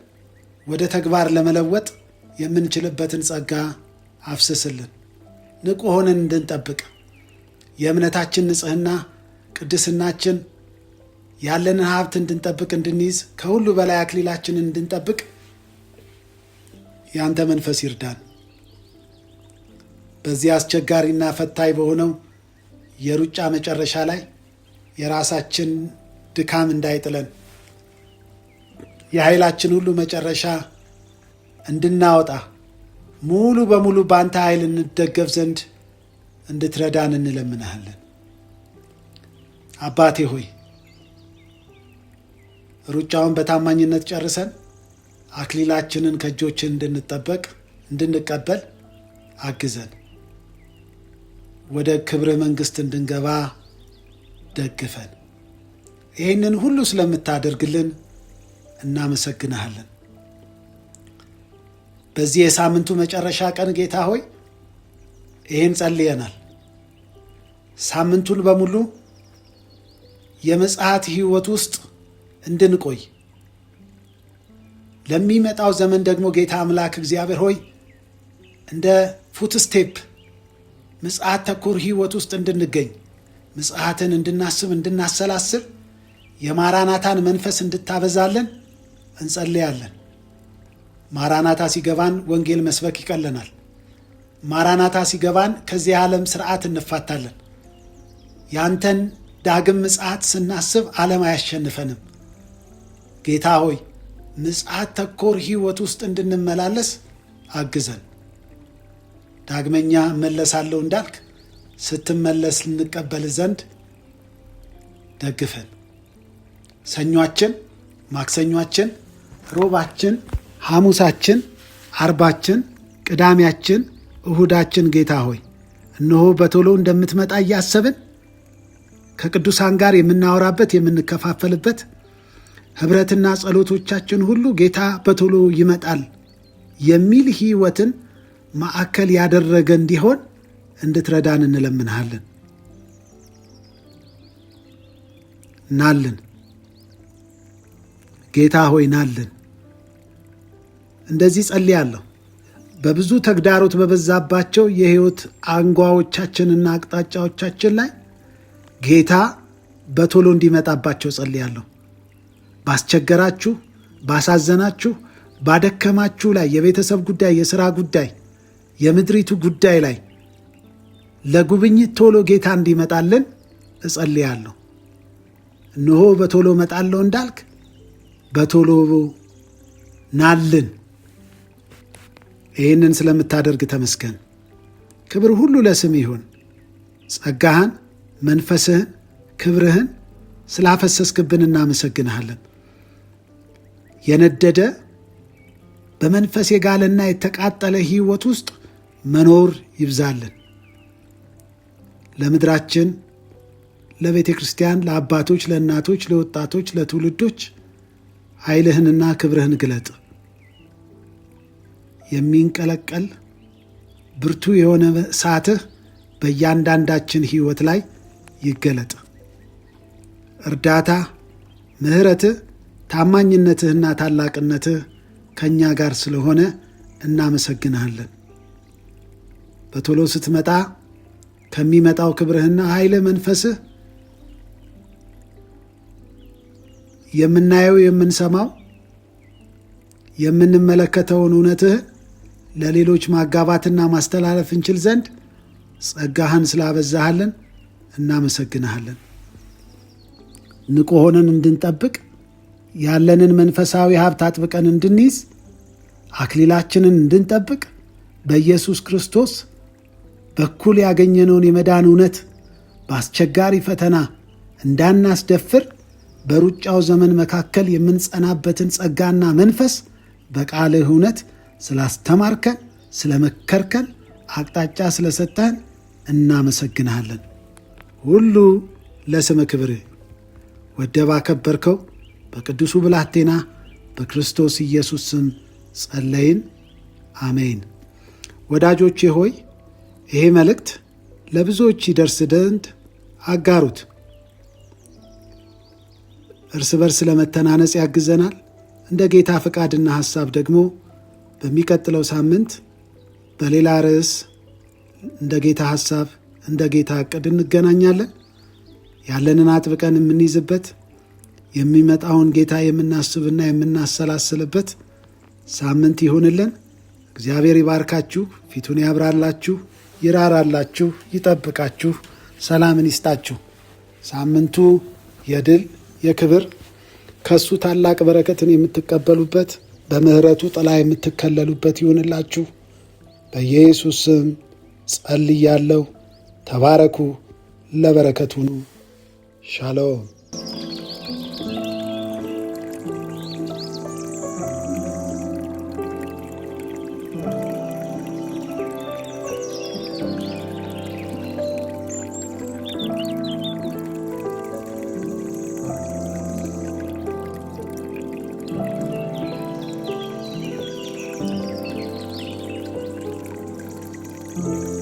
ወደ ተግባር ለመለወጥ የምንችልበትን ጸጋ አፍስስልን። ንቁ ሆነን እንድንጠብቅ የእምነታችን ንጽሕና፣ ቅድስናችን፣ ያለንን ሀብት እንድንጠብቅ እንድንይዝ፣ ከሁሉ በላይ አክሊላችንን እንድንጠብቅ ያንተ መንፈስ ይርዳን። በዚህ አስቸጋሪና ፈታኝ በሆነው የሩጫ መጨረሻ ላይ የራሳችን ድካም እንዳይጥለን፣ የኃይላችን ሁሉ መጨረሻ እንድናወጣ ሙሉ በሙሉ በአንተ ኃይል እንደገፍ ዘንድ እንድትረዳን እንለምንሃለን። አባቴ ሆይ ሩጫውን በታማኝነት ጨርሰን አክሊላችንን ከእጆችን እንድንቀበል አግዘን። ወደ ክብርህ መንግሥት እንድንገባ ደግፈን። ይህንን ሁሉ ስለምታደርግልን እናመሰግንሃለን። በዚህ የሳምንቱ መጨረሻ ቀን ጌታ ሆይ ይህን ጸልየናል። ሳምንቱን በሙሉ የምጽአት ሕይወት ውስጥ እንድንቆይ፣ ለሚመጣው ዘመን ደግሞ ጌታ አምላክ እግዚአብሔር ሆይ እንደ ፉትስቴፕ ምጽአት ተኮር ሕይወት ውስጥ እንድንገኝ፣ ምጽአትን እንድናስብ እንድናሰላስል የማራናታን መንፈስ እንድታበዛለን እንጸልያለን። ማራናታ ሲገባን ወንጌል መስበክ ይቀለናል። ማራናታ ሲገባን ከዚህ ዓለም ስርዓት እንፋታለን። ያንተን ዳግም ምጽአት ስናስብ ዓለም አያሸንፈንም። ጌታ ሆይ ምጽአት ተኮር ሕይወት ውስጥ እንድንመላለስ አግዘን። ዳግመኛ እመለሳለሁ እንዳልክ ስትመለስ ልንቀበል ዘንድ ደግፈን። ሰኞአችን፣ ማክሰኞአችን፣ ሮባችን፣ ሐሙሳችን፣ አርባችን፣ ቅዳሜያችን፣ እሁዳችን ጌታ ሆይ እነሆ በቶሎ እንደምትመጣ እያሰብን ከቅዱሳን ጋር የምናወራበት የምንከፋፈልበት ኅብረትና ጸሎቶቻችን ሁሉ ጌታ በቶሎ ይመጣል የሚል ሕይወትን ማዕከል ያደረገ እንዲሆን እንድትረዳን እንለምንሃለን። ናልን ጌታ ሆይ ናልን። እንደዚህ ጸልያለሁ። በብዙ ተግዳሮት በበዛባቸው የሕይወት አንጓዎቻችንና አቅጣጫዎቻችን ላይ ጌታ በቶሎ እንዲመጣባቸው ጸልያለሁ። ባስቸገራችሁ፣ ባሳዘናችሁ፣ ባደከማችሁ ላይ የቤተሰብ ጉዳይ፣ የሥራ ጉዳይ፣ የምድሪቱ ጉዳይ ላይ ለጉብኝት ቶሎ ጌታ እንዲመጣልን እጸልያለሁ። እነሆ በቶሎ እመጣለሁ እንዳልክ በቶሎ ናልን። ይህንን ስለምታደርግ ተመስገን። ክብር ሁሉ ለስም ይሁን። ጸጋህን፣ መንፈስህን፣ ክብርህን ስላፈሰስክብን እናመሰግንሃለን። የነደደ በመንፈስ የጋለና የተቃጠለ ሕይወት ውስጥ መኖር ይብዛልን። ለምድራችን፣ ለቤተ ክርስቲያን፣ ለአባቶች፣ ለእናቶች፣ ለወጣቶች፣ ለትውልዶች ኃይልህንና ክብርህን ግለጥ። የሚንቀለቀል ብርቱ የሆነ እሳትህ በእያንዳንዳችን ሕይወት ላይ ይገለጥ። እርዳታ፣ ምሕረትህ፣ ታማኝነትህና ታላቅነትህ ከእኛ ጋር ስለሆነ እናመሰግንሃለን። በቶሎ ስትመጣ ከሚመጣው ክብርህና ኃይልህ መንፈስህ የምናየው፣ የምንሰማው፣ የምንመለከተውን እውነትህን ለሌሎች ማጋባትና ማስተላለፍ እንችል ዘንድ ጸጋህን ስላበዛሃልን እናመሰግንሃለን። ንቁ ሆነን እንድንጠብቅ፣ ያለንን መንፈሳዊ ሀብት አጥብቀን እንድንይዝ፣ አክሊላችንን እንድንጠብቅ፣ በኢየሱስ ክርስቶስ በኩል ያገኘነውን የመዳን እውነት በአስቸጋሪ ፈተና እንዳናስደፍር በሩጫው ዘመን መካከል የምንጸናበትን ጸጋና መንፈስ በቃልህ እውነት ስላስተማርከን፣ ስለመከርከን፣ አቅጣጫ ስለሰጠህን እናመሰግንሃለን። ሁሉ ለስም ክብር ወደ ባከበርከው በቅዱሱ ብላቴና በክርስቶስ ኢየሱስ ስም ጸለይን፣ አሜን። ወዳጆቼ ሆይ ይሄ መልእክት ለብዙዎች ይደርስ ዘንድ አጋሩት። እርስ በርስ ለመተናነጽ ያግዘናል። እንደ ጌታ ፈቃድና ሐሳብ ደግሞ በሚቀጥለው ሳምንት በሌላ ርዕስ እንደ ጌታ ሐሳብ፣ እንደ ጌታ ዕቅድ እንገናኛለን። ያለንን አጥብቀን የምንይዝበት፣ የሚመጣውን ጌታ የምናስብና የምናሰላስልበት ሳምንት ይሁንልን። እግዚአብሔር ይባርካችሁ፣ ፊቱን ያብራላችሁ፣ ይራራላችሁ፣ ይጠብቃችሁ፣ ሰላምን ይስጣችሁ። ሳምንቱ የድል የክብር ከሱ ታላቅ በረከትን የምትቀበሉበት በምሕረቱ ጥላ የምትከለሉበት ይሁንላችሁ። በኢየሱስ ስም ጸልያለሁ። ተባረኩ። ለበረከት ሁኑ። ሻሎም። you.